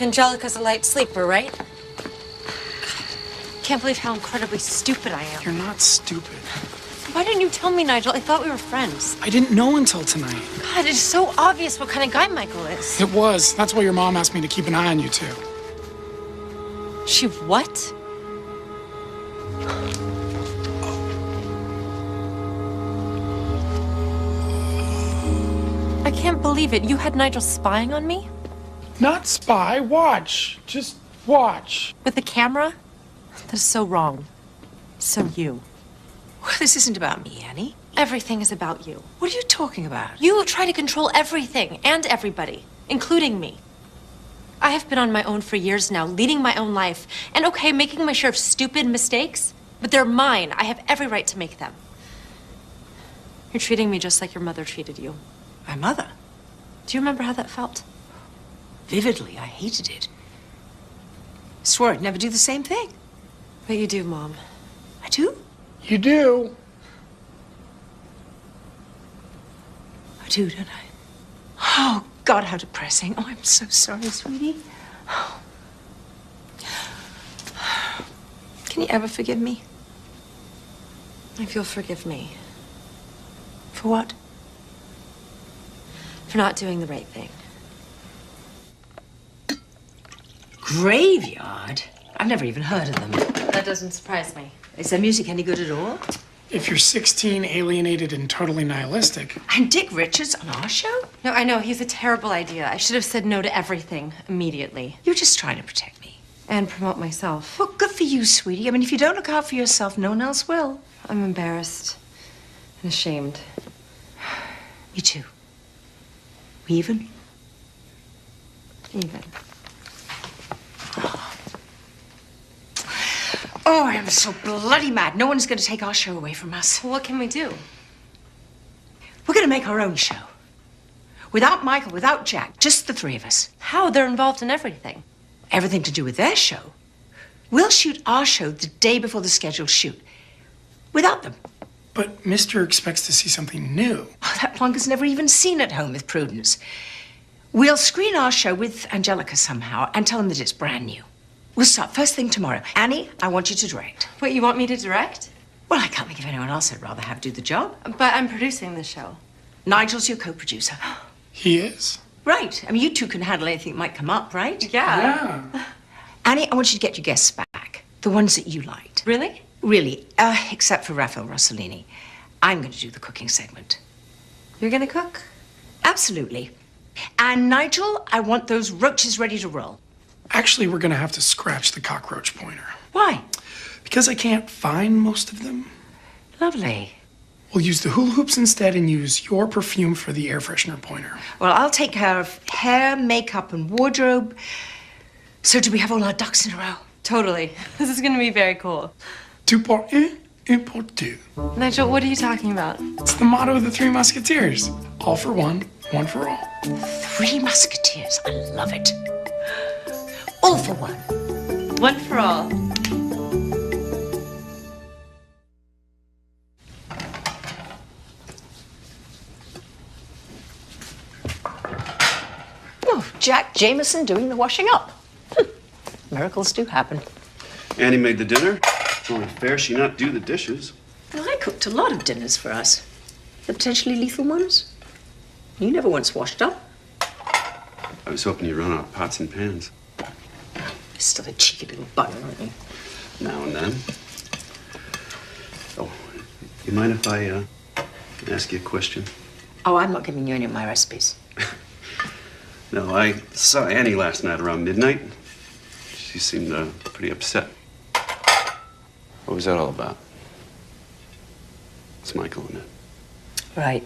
Angelica's a light sleeper, right? Can't believe how incredibly stupid I am. You're not stupid. Why didn't you tell me, Nigel? I thought we were friends. I didn't know until tonight. God, it's so obvious what kind of guy Michael is. It was. That's why your mom asked me to keep an eye on you two. She what? I can't believe it. You had Nigel spying on me? Not spy, watch. Just watch. With the camera? That is so wrong. So you. Well, this isn't about me, Annie. Everything is about you. What are you talking about? You try to control everything and everybody, including me. I have been on my own for years now, leading my own life. And okay, making my share of stupid mistakes, but they're mine. I have every right to make them. You're treating me just like your mother treated you. My mother? Do you remember how that felt? Vividly, I hated it. Swore I'd never do the same thing. But you do, Mom. I do? You do. I do, don't I? Oh, God, how depressing. Oh, I'm so sorry, sweetie. Oh. Can you ever forgive me? If you'll forgive me. For what? For not doing the right thing. Graveyard? I've never even heard of them. That doesn't surprise me. Is their music any good at all? If you're 16, alienated, and totally nihilistic. And Dick Richards on our show? No, I know. He's a terrible idea. I should have said no to everything immediately. You're just trying to protect me. And promote myself. Well, good for you, sweetie. I mean, if you don't look out for yourself, no one else will. I'm embarrassed. and ashamed. Me too. We even? Even. Oh, I am so bloody mad. No one's going to take our show away from us. Well, what can we do? We're going to make our own show. Without Michael, without Jack, just the three of us. How? They're involved in everything. Everything to do with their show. We'll shoot our show the day before the scheduled shoot. Without them. But Mr. expects to see something new. Oh, that plonker's never even seen At Home with Prudence. We'll screen our show with Angelica somehow and tell him that it's brand new. We'll start first thing tomorrow. Annie, I want you to direct. Wait, you want me to direct? Well, I can't think of anyone else I'd rather have do the job. But I'm producing the show. Nigel's your co-producer. He is? Right. I mean, you two can handle anything that might come up, right? Yeah. Annie, I want you to get your guests back. The ones that you liked. Really? Really. Except for Raphael Rossellini. I'm going to do the cooking segment. You're gonna cook? Absolutely. And Nigel, I want those roaches ready to roll. Actually, we're gonna have to scratch the cockroach pointer. Why? Because I can't find most of them. Lovely. We'll use the hula hoops instead and use your perfume for the air freshener pointer. Well, I'll take care of hair, makeup, and wardrobe. So do we have all our ducks in a row? Totally. This is gonna be very cool. Two pour un pour deux. Nigel, what are you talking about? It's the motto of the Three Musketeers. All for one for all. Three Musketeers. I love it. All for one. One for all. Oh, Jack Jameson doing the washing up. Miracles do happen. Annie made the dinner. It's only fair she not do the dishes. Well, I cooked a lot of dinners for us. The potentially lethal ones. You never once washed up. I was hoping you'd run out of pots and pans. You're still a cheeky little bugger, aren't you? Now and then. Oh, you mind if I ask you a question? Oh, I'm not giving you any of my recipes. No, I saw Annie last night around midnight. She seemed pretty upset. What was that all about? It's Michael, isn't it? Right.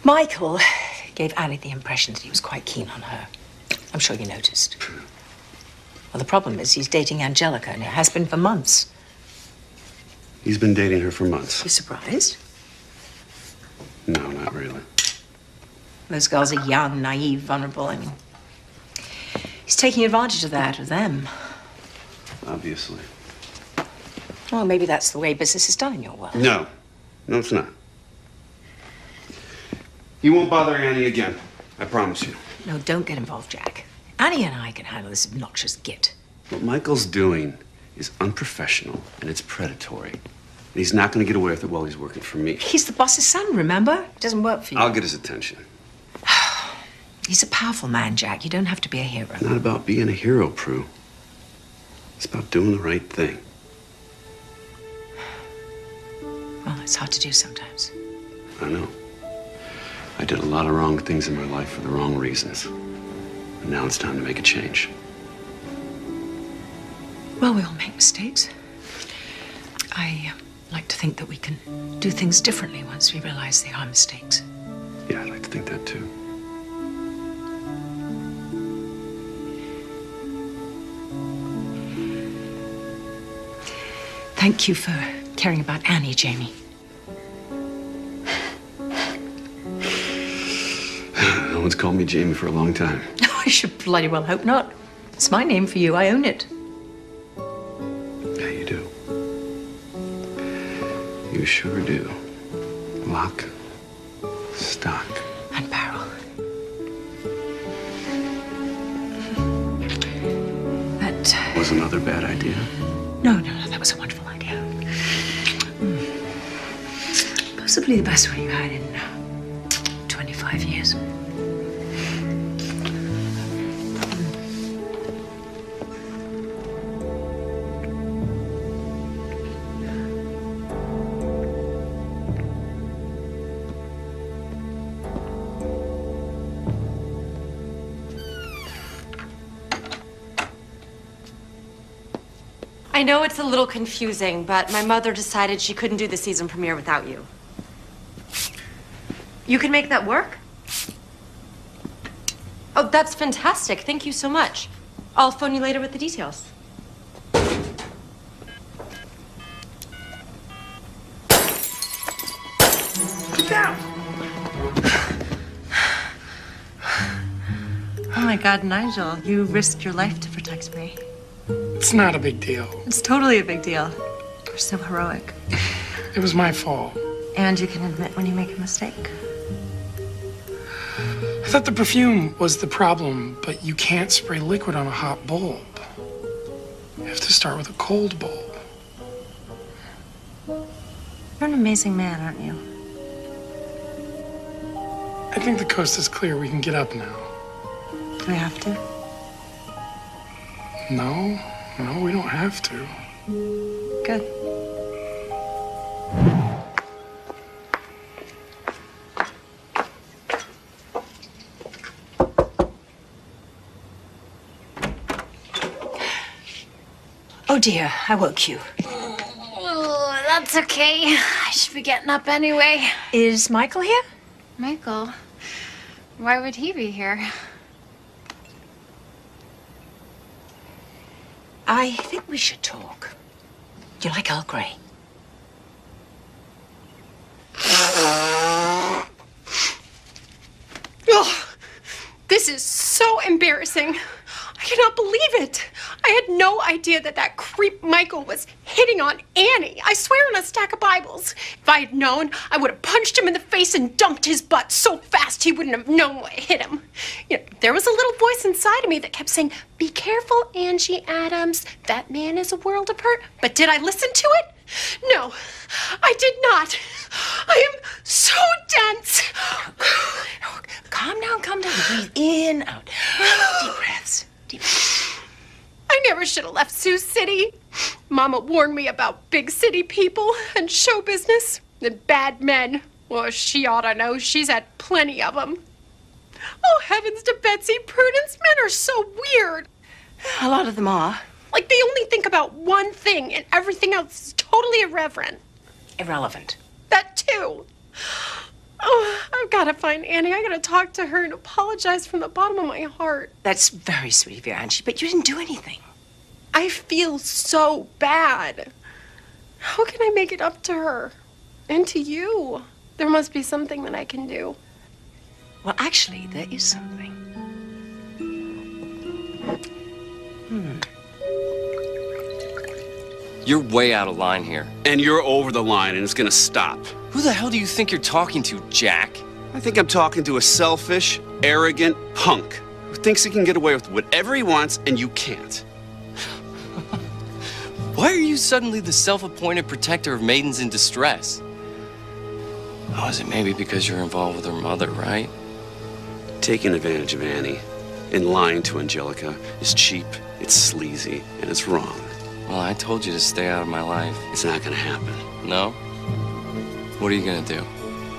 Michael gave Annie the impression that he was quite keen on her. I'm sure you noticed. Well, the problem is he's dating Angelica, and it has been for months. He's been dating her for months. You surprised? No, not really. Those girls are young, naive, vulnerable. I mean, he's taking advantage of that, of them. Obviously. Well, maybe that's the way business is done in your world. No. No, it's not. He won't bother Annie again. I promise you. No, don't get involved, Jack. Annie and I can handle this obnoxious git. What Michael's doing is unprofessional and it's predatory. And he's not going to get away with it while he's working for me. He's the boss's son, remember? It doesn't work for you. I'll get his attention. He's a powerful man, Jack. You don't have to be a hero. It's not about being a hero, Prue. It's about doing the right thing. Well, it's hard to do sometimes. I know. I did a lot of wrong things in my life for the wrong reasons. And now it's time to make a change. Well, we all make mistakes. I like to think that we can do things differently once we realize they are mistakes. Yeah, I'd like to think that too. Thank you for caring about Annie, Jamie. No one's called me Jamie for a long time. I should bloody well hope not. It's my name for you. I own it. Yeah, you do. You sure do. Lock, stock, And barrel. That... was another bad idea. No, that was a wonderful idea. Possibly the best one you've had in 25 years. I know it's a little confusing, but my mother decided she couldn't do the season premiere without you. You can make that work? Oh, that's fantastic. Thank you so much. I'll phone you later with the details. Get down! Oh my God, Nigel, you risked your life to protect me. It's not a big deal. It's totally a big deal. You're so heroic. It was my fault. And you can admit when you make a mistake. I thought the perfume was the problem, but you can't spray liquid on a hot bulb. You have to start with a cold bulb. You're an amazing man, aren't you? I think the coast is clear. We can get up now. Do we have to? No, we don't have to. Good. Oh dear, I woke you. Oh, that's okay. I should be getting up anyway. Is Michael here? Michael? Why would he be here? I think we should talk. Do you like Earl Grey? Oh, this is so embarrassing. I cannot believe it. I had no idea that creep Michael was hitting on Annie. I swear on a stack of Bibles. If I had known, I would have punched him in the face and dumped his butt so fast he wouldn't have known what hit him. You know, there was a little voice inside of me that kept saying, "Be careful, Angie Adams. That man is a world apart." But did I listen to it? No, I did not. I am so dense. Calm down, calm down. Breathe in, out. Deep breaths. Deep breaths. I never should have left Sioux City. Mama warned me about big city people and show business and bad men. Well, she ought to know. She's had plenty of them. Oh, heavens to Betsy, Prudence, men are so weird. A lot of them are. Like they only think about one thing and everything else is totally irreverent. Irrelevant. That too. Oh, I've got to find Annie. I got to talk to her and apologize from the bottom of my heart. That's very sweet of you, Angie, but you didn't do anything. I feel so bad. How can I make it up to her? And to you? There must be something that I can do. Well, actually, there is something. You're way out of line here. And you're over the line, and it's gonna stop. Who the hell do you think you're talking to, Jack? I think I'm talking to a selfish, arrogant punk who thinks he can get away with whatever he wants, and you can't. Why are you suddenly the self-appointed protector of maidens in distress? Oh, is it maybe because you're involved with her mother, right? Taking advantage of Annie and lying to Angelica is cheap, it's sleazy, and it's wrong. Well, I told you to stay out of my life. It's not gonna happen. No? What are you gonna do?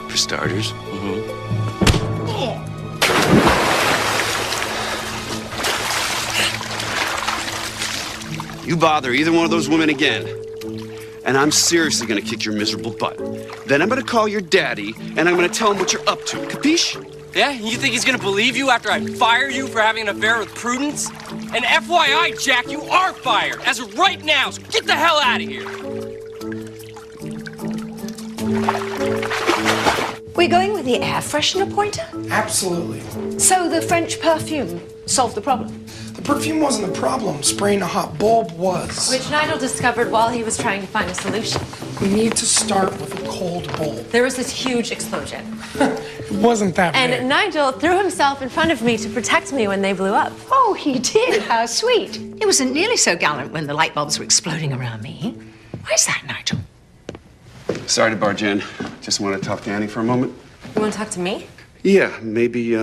For starters, you bother either one of those women again, and I'm seriously gonna kick your miserable butt. Then I'm gonna call your daddy, and I'm gonna tell him what you're up to. Capiche? Yeah? You think he's gonna believe you after I fire you for having an affair with Prudence? And FYI, Jack, you are fired, as of right now, so get the hell out of here! We're going with the air freshener pointer? Absolutely. So the French perfume solved the problem? The perfume wasn't the problem. Spraying a hot bulb was. Which Nigel discovered while he was trying to find a solution. We need to start with a cold bulb. There was this huge explosion. It wasn't that big. And Nigel threw himself in front of me to protect me when they blew up. Oh, he did. How sweet. It wasn't nearly so gallant when the light bulbs were exploding around me. Where's that, Nigel? Sorry to barge in. Just want to talk to Annie for a moment. You want to talk to me? Yeah, maybe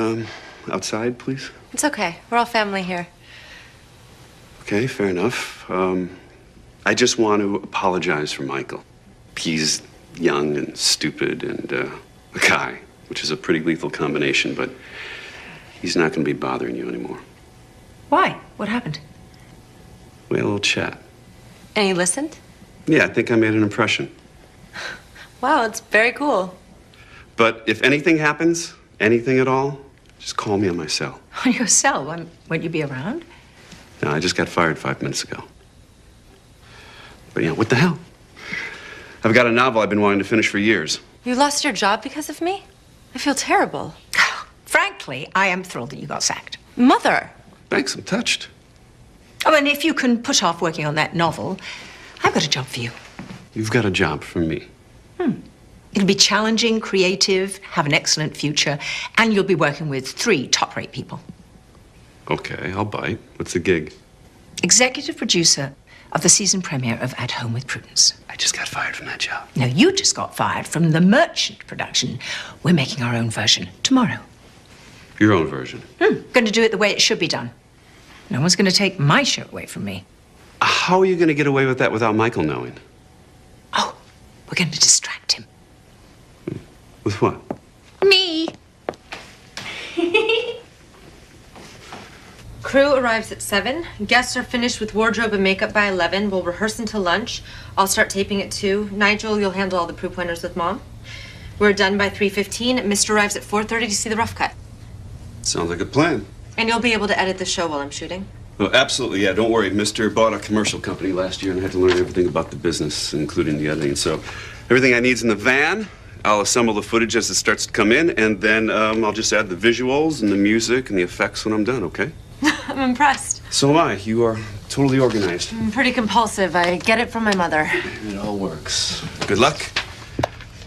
outside, please. It's okay. We're all family here. Okay, fair enough. I just want to apologize for Michael. He's young and stupid and a guy, which is a pretty lethal combination, but he's not going to be bothering you anymore. Why? What happened? We had a little chat. And he listened? Yeah, I think I made an impression. Wow, it's very cool. But if anything happens, anything at all, just call me on my cell. On your cell? Won't you be around? No, I just got fired 5 minutes ago. But, what the hell? I've got a novel I've been wanting to finish for years. You lost your job because of me? I feel terrible. Frankly, I am thrilled that you got sacked. Mother! Thanks, I'm touched. Oh, and if you can put off working on that novel, I've got a job for you. You've got a job for me. It'll be challenging, creative, have an excellent future, and you'll be working with 3 top-rate people. Okay, I'll bite. What's the gig? Executive producer of the season premiere of At Home with Prudence. I just got fired from that job. No, you just got fired from the Merchant production. We're making our own version tomorrow. Your own version. Going to do it the way it should be done. No one's going to take my show away from me. How are you going to get away with that without Michael knowing? Oh, we're going to distract him. With what? Me. Crew arrives at 7. Guests are finished with wardrobe and makeup by 11. We'll rehearse until lunch. I'll start taping at 2. Nigel, you'll handle all the proof pointers with Mom. We're done by 3:15. Mr. arrives at 4:30 to see the rough cut. Sounds like a plan. And you'll be able to edit the show while I'm shooting. Oh, absolutely, yeah. Don't worry. Mr. bought a commercial company last year, and I had to learn everything about the business, including the editing. So everything I need's in the van. I'll assemble the footage as it starts to come in, and then I'll just add the visuals and the music and the effects when I'm done, okay? I'm impressed. So am I. You are totally organized. I'm pretty compulsive. I get it from my mother. It all works. Good luck.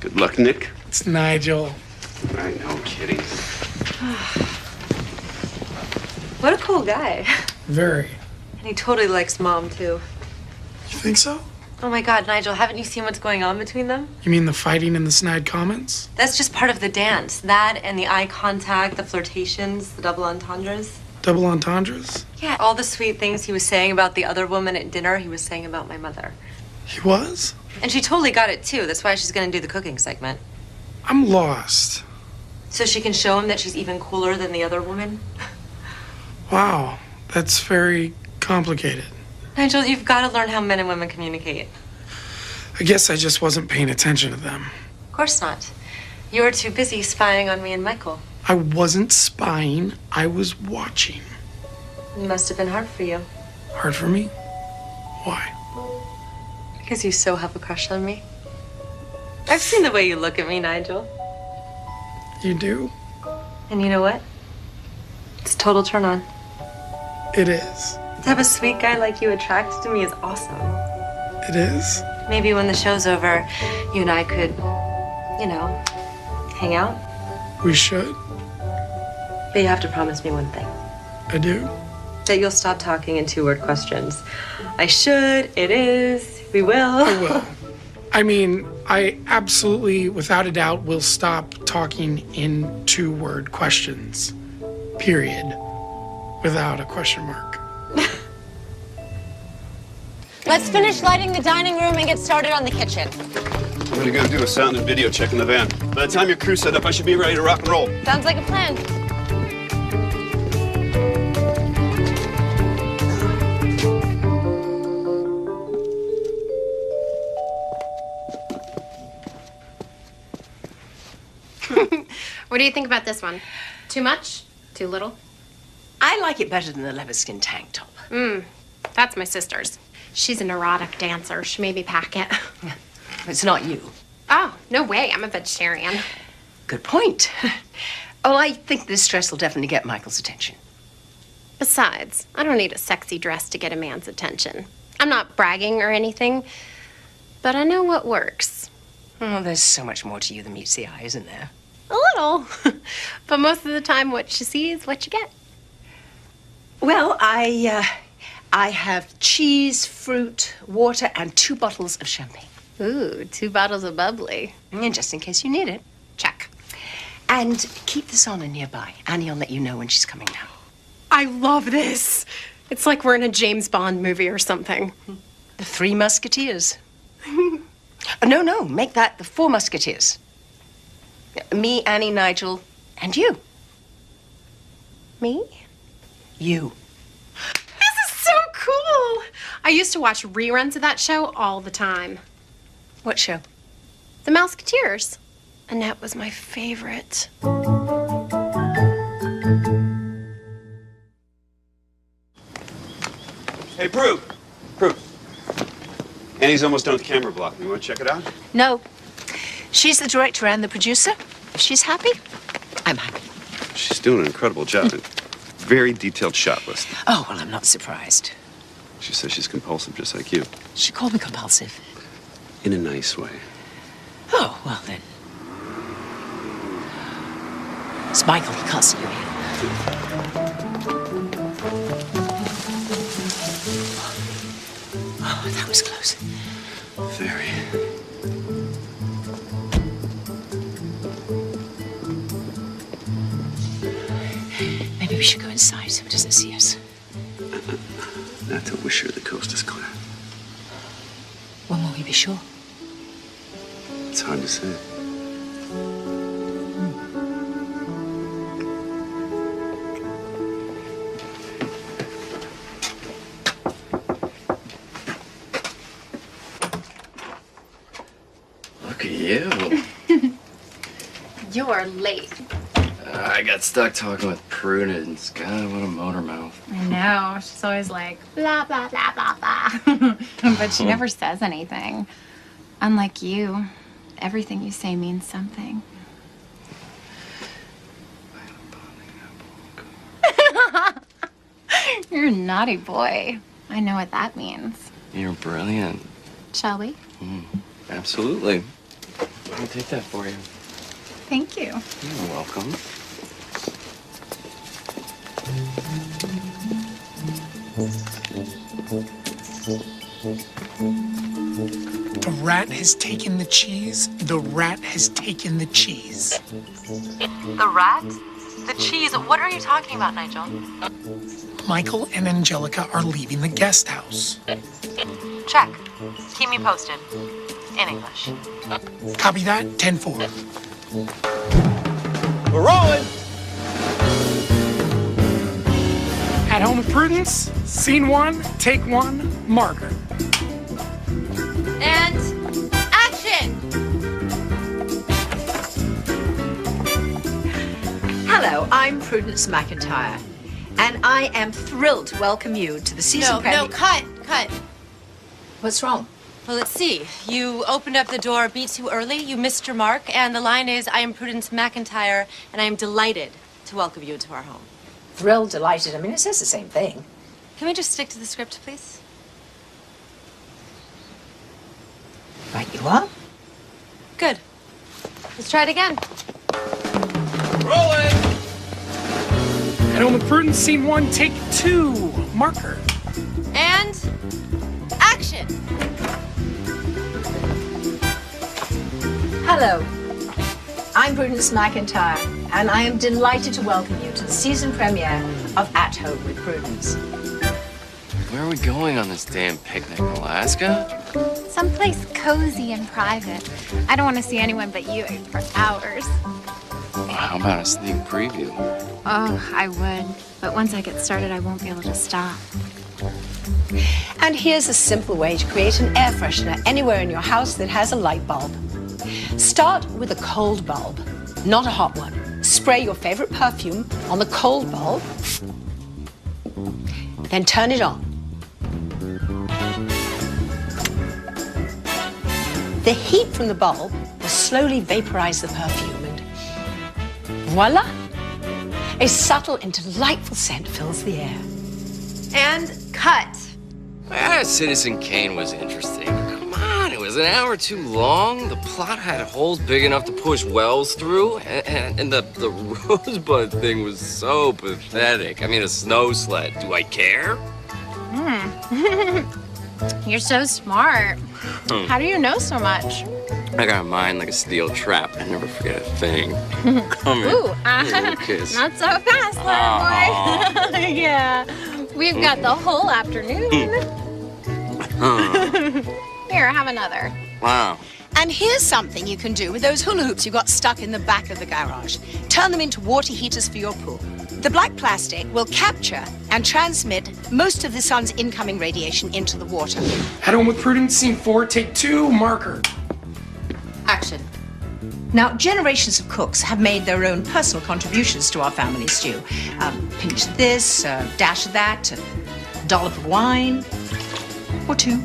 Good luck, Nick. It's Nigel. I know, kidding. What a cool guy. Very. And he totally likes Mom, too. You think so? Oh my God, Nigel, haven't you seen what's going on between them? You mean the fighting and the snide comments? That's just part of the dance. That and the eye contact, the flirtations, the double entendres. Double entendres? Yeah, all the sweet things he was saying about the other woman at dinner, he was saying about my mother. He was? And she totally got it, too. That's why she's gonna do the cooking segment. I'm lost. So she can show him that she's even cooler than the other woman. Wow, that's very complicated. Nigel, you've got to learn how men and women communicate. I guess I just wasn't paying attention to them. Of course not. You were too busy spying on me and Michael. I wasn't spying, I was watching. It must have been hard for you. Hard for me? Why? Because you so have a crush on me. I've seen the way you look at me, Nigel. You do? And you know what? It's a total turn on. It is. To have a sweet guy like you attracted to me is awesome. It is? Maybe when the show's over, you and I could, hang out. We should. But you have to promise me one thing. I do? That you'll stop talking in 2-word questions. I should, it is, we will. I will. I mean, I absolutely, without a doubt, will stop talking in 2-word questions. Period. Without a question mark. Let's finish lighting the dining room and get started on the kitchen. I'm gonna go do a sound and video check in the van. By the time your crew's set up, I should be ready to rock and roll. Sounds like a plan. What do you think about this one? Too much? Too little? I like it better than the leather skin tank top. That's my sister's. She's a neurotic dancer. She made me pack it. It's not you. Oh, no way. I'm a vegetarian. Good point. Oh, I think this dress will definitely get Michael's attention. Besides, I don't need a sexy dress to get a man's attention. I'm not bragging or anything, but I know what works. Oh, there's so much more to you than meets the eye, isn't there? A little. But most of the time, what you see is what you get. Well, I have cheese, fruit, water, and 2 bottles of champagne. Ooh, 2 bottles of bubbly. And just in case you need it. Check. And keep this on nearby. Annie will let you know when she's coming down. I love this. It's like we're in a James Bond movie or something. The 3 Musketeers. No, make that the 4 Musketeers. Me, Annie, Nigel, and you. Me? You. This is so cool. I used to watch reruns of that show all the time. What show? The Mouseketeers. Annette was my favorite. Hey, Prue. Prue. Annie's almost done with camera blocking. You want to check it out? No. She's the director and the producer. If she's happy, I'm happy. She's doing an incredible job. Very detailed shot list. Oh, well, I'm not surprised. She says she's compulsive, just like you. She called me compulsive. In a nice way. Oh, well then. It's Michael. He can't see you here. Oh, that was close. Very. Maybe we should go inside so he doesn't see us. Not till we're sure the coast is clear. When will we be sure? It's hard to say. Look at you. You're late. I got stuck talking with Prudence. God, what a motor mouth. I know. She's always like, blah, blah, blah, blah, blah. But she never says anything. Unlike you, everything you say means something. You're a naughty boy. I know what that means. You're brilliant. Shall we? Absolutely. I'll take that for you. Thank you. You're welcome. The rat has taken the cheese. The rat has taken the cheese. The rat? The cheese? What are you talking about, Nigel? Michael and Angelica are leaving the guest house. Check. Keep me posted. In English. Copy that, 10-4. We're rolling! At Home with Prudence, scene 1, take 1, marker. And action! Hello, I'm Prudence McIntyre, and I am thrilled to welcome you to the season premiere. No, cut. What's wrong? Well, let's see. You opened up the door a beat too early, you missed your mark, and the line is, I am Prudence McIntyre, and I am delighted to welcome you into our home. Thrilled, delighted. I mean, it says the same thing. Can we just stick to the script, please? Right you are. Good. Let's try it again. Rolling! At Home with Prudence, scene 1, take 2, marker. And action! Hello, I'm Prudence McIntyre, and I am delighted to welcome you to the season premiere of At Home with Prudence. Where are we going on this damn picnic, Alaska? Someplace cozy and private. I don't want to see anyone but you for hours. Well, how about a sneak preview? Oh, I would. But once I get started, I won't be able to stop. And here's a simple way to create an air freshener anywhere in your house that has a light bulb. Start with a cold bulb, not a hot one. Spray your favorite perfume on the cold bulb, then turn it on. The heat from the bulb will slowly vaporize the perfume, and voila! A subtle and delightful scent fills the air. And cut. Yeah, Citizen Kane was interesting. Come on, it was an hour too long. The plot had holes big enough to push wells through, and the Rosebud thing was so pathetic. I mean, a snow sled. Do I care? You're so smart. How do you know so much? I got a mind like a steel trap. I never forget a thing. Come here. Ooh, Give me a kiss. not so fast, little boy. Yeah, we've got the whole afternoon. Here, have another. Wow. And here's something you can do with those hula hoops you got stuck in the back of the garage. Turn them into water heaters for your pool. The black plastic will capture and transmit most of the sun's incoming radiation into the water. At Home with Prudence, scene 4, take 2, marker. Action. Now, generations of cooks have made their own personal contributions to our family stew. Pinch of this, a dash of that, a dollop of wine, or 2.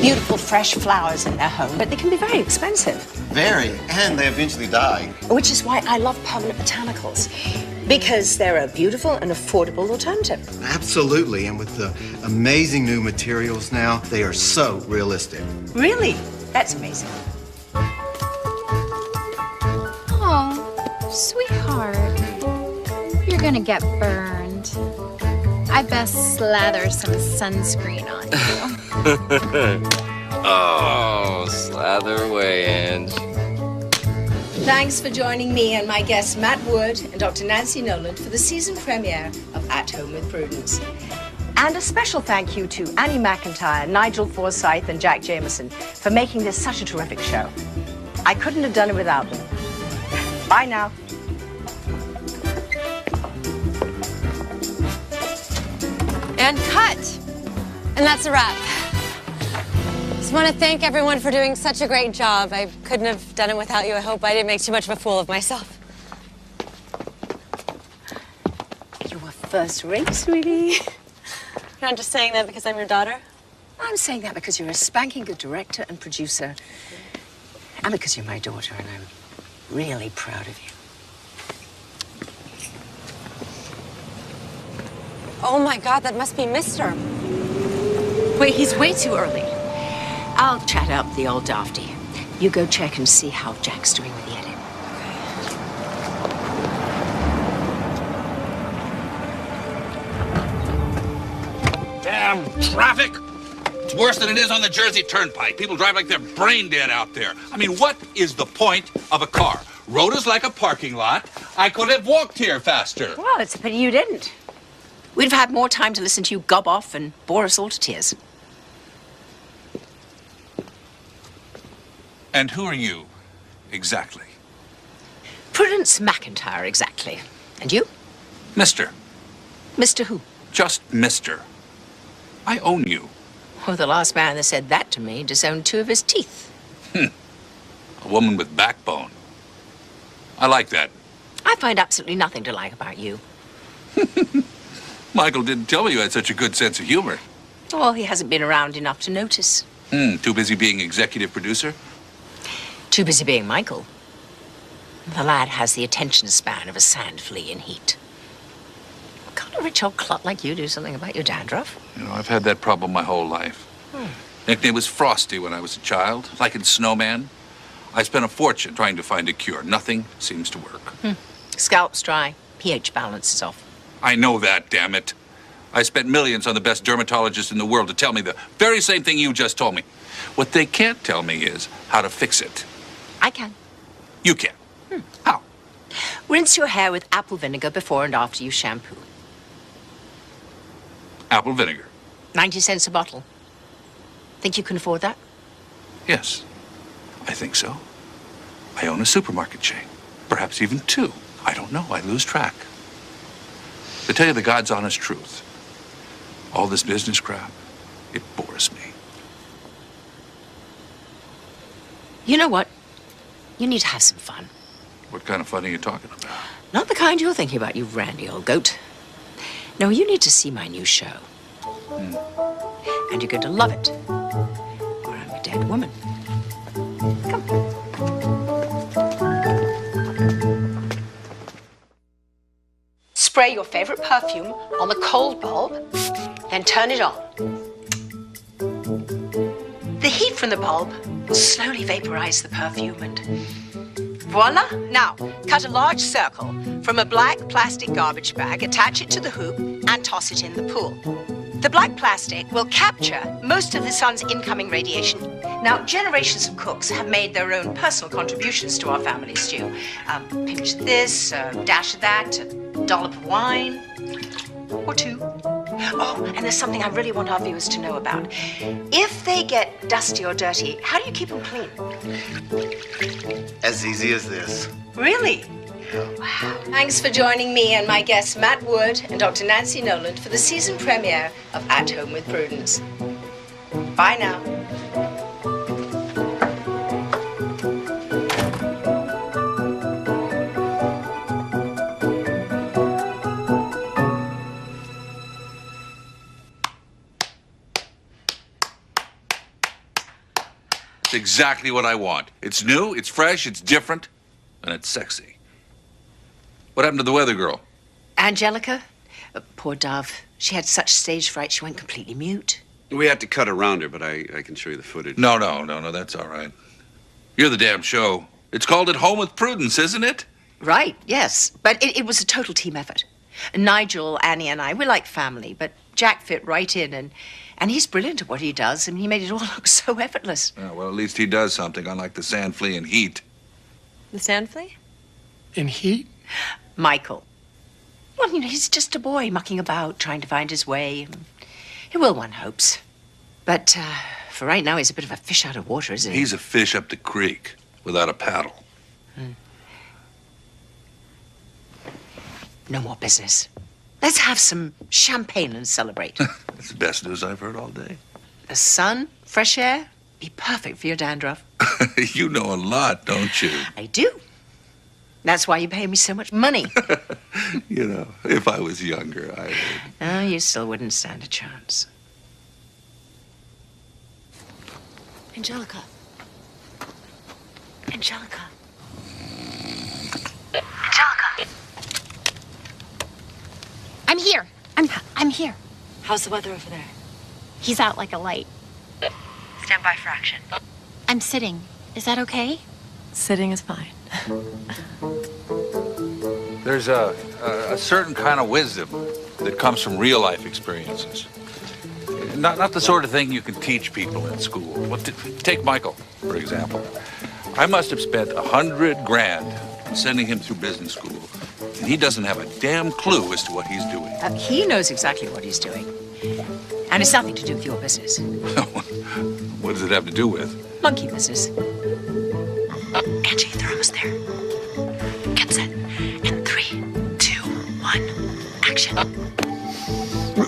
Beautiful fresh flowers in their home, but they can be very expensive. Very, and they eventually die. Which is why I love permanent botanicals, because they're a beautiful and affordable alternative. Absolutely, and with the amazing new materials now, they are so realistic. Really? That's amazing. Oh, sweetheart. You're gonna get burned. I best slather some sunscreen on you. Oh, slather away, Ange. Thanks for joining me and my guests Matt Wood and Dr. Nancy Nolan for the season premiere of At Home with Prudence. And a special thank you to Annie McIntyre, Nigel Forsyth, and Jack Jameson for making this such a terrific show. I couldn't have done it without them. Bye now. And cut. And that's a wrap. Just want to thank everyone for doing such a great job. I couldn't have done it without you. I hope I didn't make too much of a fool of myself. You were first rate, sweetie. You're not just saying that because I'm your daughter? I'm saying that because you're a spanking good director and producer. And because you're my daughter, and I'm really proud of you. Oh my God, that must be Mr. Wait, he's way too early. I'll chat up the old dafty. You go check and see how Jack's doing with the edit. Damn traffic! It's worse than it is on the Jersey Turnpike. People drive like they're brain dead out there. I mean, what is the point of a car? Road is like a parking lot. I could have walked here faster. Well, it's a pity you didn't. We'd have had more time to listen to you gob off and bore us all to tears. And who are you, exactly? Prudence McIntyre, exactly. And you? Mister. Mr. Who? Just Mister. I own you. Well, the last man that said that to me disowned 2 of his teeth. A woman with backbone. I like that. I find absolutely nothing to like about you. Michael didn't tell me you had such a good sense of humor. Well, he hasn't been around enough to notice. Too busy being executive producer? Too busy being Michael. The lad has the attention span of a sand flea in heat. Can't a rich old clot like you do something about your dandruff? You know, I've had that problem my whole life. Nickname was Frosty when I was a child, like in Snowman. I spent a fortune trying to find a cure. Nothing seems to work. Scalp's dry. pH balance is off. I know that, damn it. I spent millions on the best dermatologist in the world to tell me the very same thing you just told me. What they can't tell me is how to fix it. I can. You can. How? Rinse your hair with apple vinegar before and after you shampoo. Apple vinegar. 90 cents a bottle. Think you can afford that? Yes, I think so. I own a supermarket chain. Perhaps even 2. I don't know. I lose track. To tell you the God's honest truth, all this business crap, it bores me. You know what? You need to have some fun. What kind of fun are you talking about? Not the kind you're thinking about, you randy old goat. No, you need to see my new show. And you're going to love it. Or I'm a dead woman. Come. Spray your favorite perfume on the cold bulb, then turn it on. The heat from the bulb will slowly vaporize the perfume and voila! Now, cut a large circle from a black plastic garbage bag, attach it to the hoop, and toss it in the pool. The black plastic will capture most of the sun's incoming radiation. Now, generations of cooks have made their own personal contributions to our family stew. Pinch of this, a dash of that, a dollop of wine, or 2. Oh, and there's something I really want our viewers to know about. If they get dusty or dirty, how do you keep them clean? As easy as this. Really? Thanks for joining me and my guests Matt Wood and Dr. Nancy Noland for the season premiere of At Home with Prudence. Bye now. It's exactly what I want. It's new, it's fresh, it's different, and it's sexy. What happened to the weather girl? Angelica? Poor Dove. She had such stage fright she went completely mute. We had to cut around her, but I can show you the footage. No, that's all right. You're the damn show. It's called At Home with Prudence, isn't it? Right, yes. But it was a total team effort. Nigel, Annie, and I, we're like family, but Jack fit right in, and he's brilliant at what he does, and he made it all look so effortless. Yeah, well, at least he does something, unlike the sand flea in Heat. The sand flea? In Heat? Michael. Well, he's just a boy mucking about, trying to find his way. He will, one hopes. But for right now, he's a bit of a fish out of water, isn't he? He's a fish up the creek without a paddle. No more business. Let's have some champagne and celebrate. That's the best news I've heard all day. The sun, fresh air, be perfect for your dandruff. You know a lot, don't you? I do. That's why you pay me so much money. You know, if I was younger, I would. Oh, you still wouldn't stand a chance. Angelica. Angelica. Angelica. I'm here. I'm here. How's the weather over there? He's out like a light. Stand by for action. I'm sitting. Is that okay? Sitting is fine. There's a certain kind of wisdom that comes from real life experiences. Not the sort of thing you can teach people in school. Well, take Michael, for example. I must have spent $100 grand sending him through business school, and he doesn't have a damn clue as to what he's doing. He knows exactly what he's doing. And it's nothing to do with your business. What does it have to do with? Monkey business. Angie, they're almost there. Get set. In 3, 2, 1, action.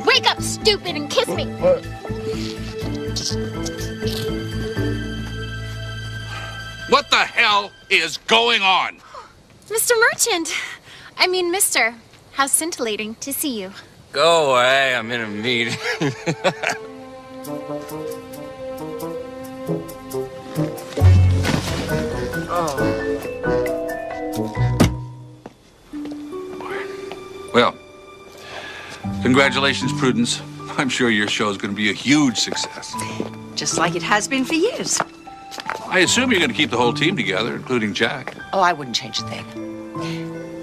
Wake up, stupid, and kiss me. What the hell is going on? Mr. Merchant. I mean, Mister. How scintillating to see you. Go away, I'm in a meeting. Well, congratulations, Prudence. I'm sure your show's going to be a huge success. Just like it has been for years. I assume you're going to keep the whole team together, including Jack. Oh, I wouldn't change a thing.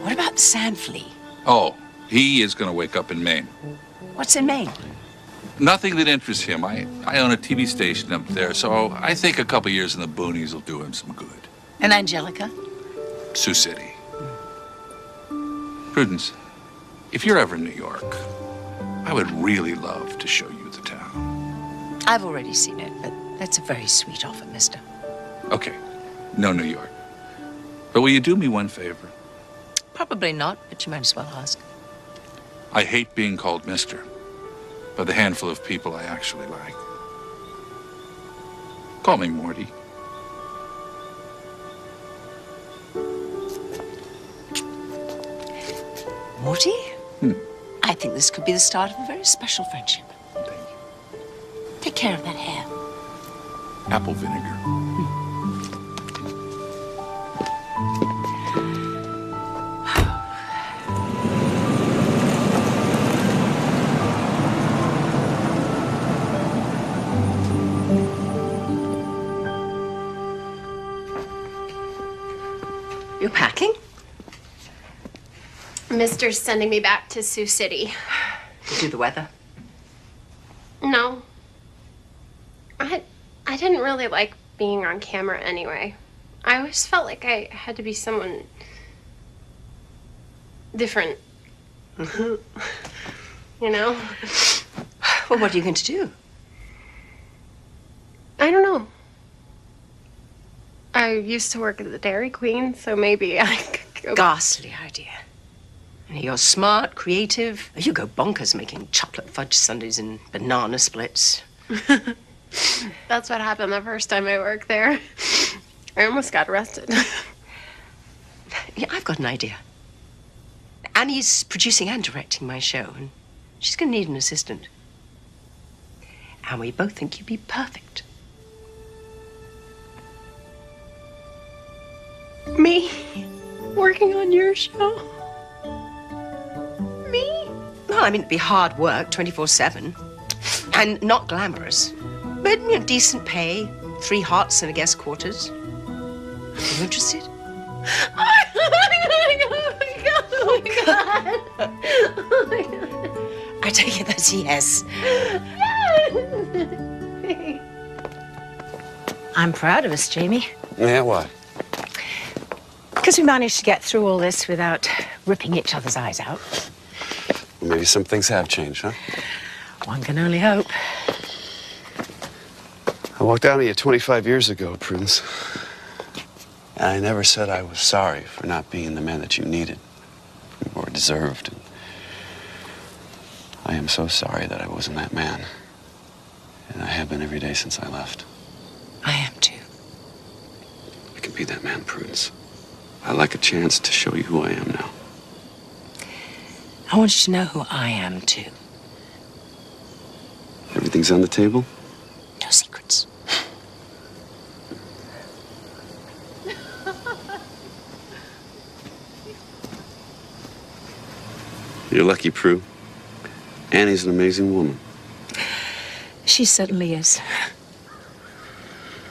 What about the sand flea? Oh, he is going to wake up in Maine. What's in Maine? Nothing that interests him. I own a TV station up there, so I think a couple years in the boonies will do him some good. And Angelica? Sioux City. Prudence, if you're ever in New York, I would really love to show you the town. I've already seen it, but that's a very sweet offer, mister. Okay, no New York. But will you do me one favor? Probably not, but you might as well ask. I hate being called mister by the handful of people I actually like. Call me Morty. Morty? I think this could be the start of a very special friendship. Thank you. Take care of that hair. Apple vinegar. You're packing? Mister's sending me back to Sioux City. To do the weather? No. I didn't really like being on camera anyway. I always felt like I had to be someone different. You know? Well, what are you going to do? I don't know. I used to work at the Dairy Queen, so maybe I ghastly idea. And you're smart, creative. You go bonkers making chocolate fudge sundaes and banana splits. That's what happened the first time I worked there. I almost got arrested. Yeah, I've got an idea. Annie's producing and directing my show, and she's going to need an assistant. And we both think you'd be perfect. Me? Working on your show? Me? Well, I mean, it'd be hard work, 24/7. And not glamorous. But, you know, decent pay, 3 hots and a guest quarters. Are you interested? Oh my God. I take it that's a yes. I'm proud of us, Jamie. Yeah, why? Because we managed to get through all this without ripping each other's eyes out. Well, maybe some things have changed, huh? One can only hope. I walked out on you 25 years ago, Prudence. And I never said I was sorry for not being the man that you needed or deserved. And I am so sorry that I wasn't that man. And I have been every day since I left. I am too. I can be that man, Prudence. I'd like a chance to show you who I am now. I want you to know who I am too. Everything's on the table? No secrets. You're lucky, Prue. Annie's an amazing woman. She certainly is.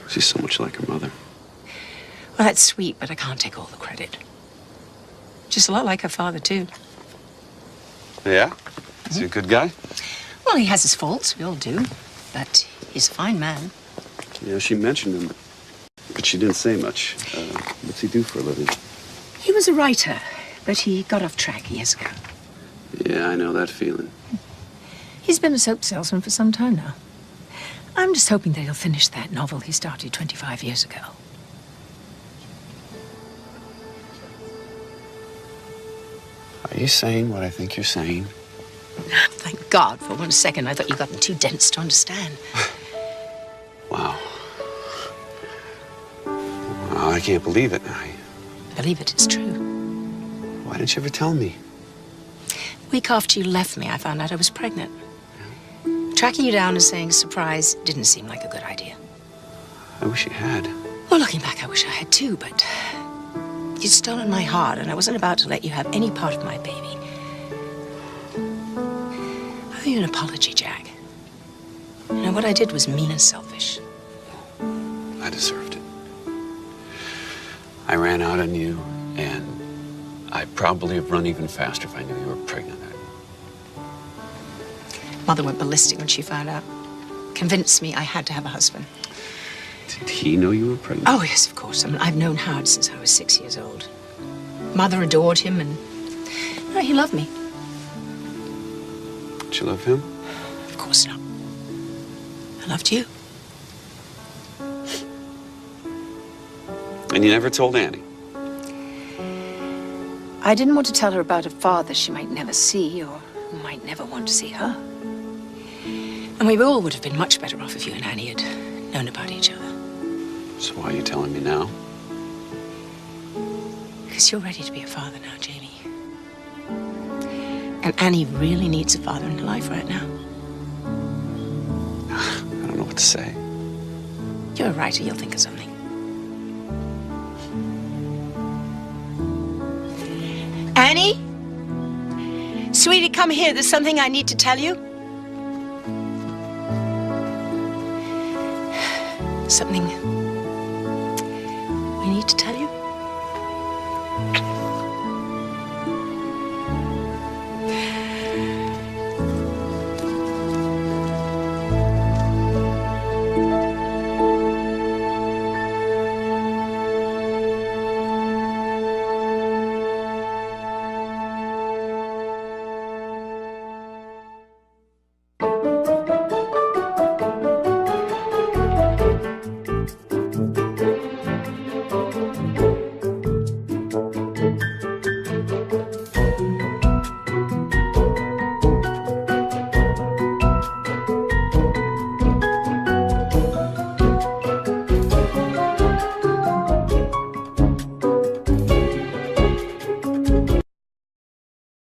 She's so much like her mother. Well, that's sweet, but I can't take all the credit. She's a lot like her father, too. Yeah? Is he a good guy? Well, he has his faults. We all do. But he's a fine man. Yeah, she mentioned him, but she didn't say much. What's he do for a living? He was a writer, but he got off track years ago. Yeah, I know that feeling. He's been a soap salesman for some time now. I'm just hoping that he'll finish that novel he started 25 years ago. Are you saying what I think you're saying? Thank God. For 1 second, I thought you gotten too dense to understand. Wow. Wow, I can't believe it. Believe it, it's true. Why didn't you ever tell me? The week after you left me, I found out I was pregnant. Tracking you down and saying surprise didn't seem like a good idea. I wish you had. Well, looking back, I wish I had too, but you'd stolen my heart, and I wasn't about to let you have any part of my baby. I owe you an apology, Jack. You know, what I did was mean and selfish. I deserved it. I ran out on you, and I'd probably have run even faster if I knew you were pregnant. Mother went ballistic when she found out. Convinced me I had to have a husband. Did he know you were pregnant? Oh, yes, of course. I mean, I've known Howard since I was 6 years old. Mother adored him, and he loved me. Did you love him? Of course not. I loved you. And you never told Annie? I didn't want to tell her about a father she might never see, or who might never want to see her. And we all would have been much better off if you and Annie had known about each other. So why are you telling me now? Because you're ready to be a father now, Jamie. And Annie really needs a father in her life right now. I don't know what to say. You're a writer, you'll think of something. Annie? Sweetie, come here. There's something I need to tell you. Something we need to tell you.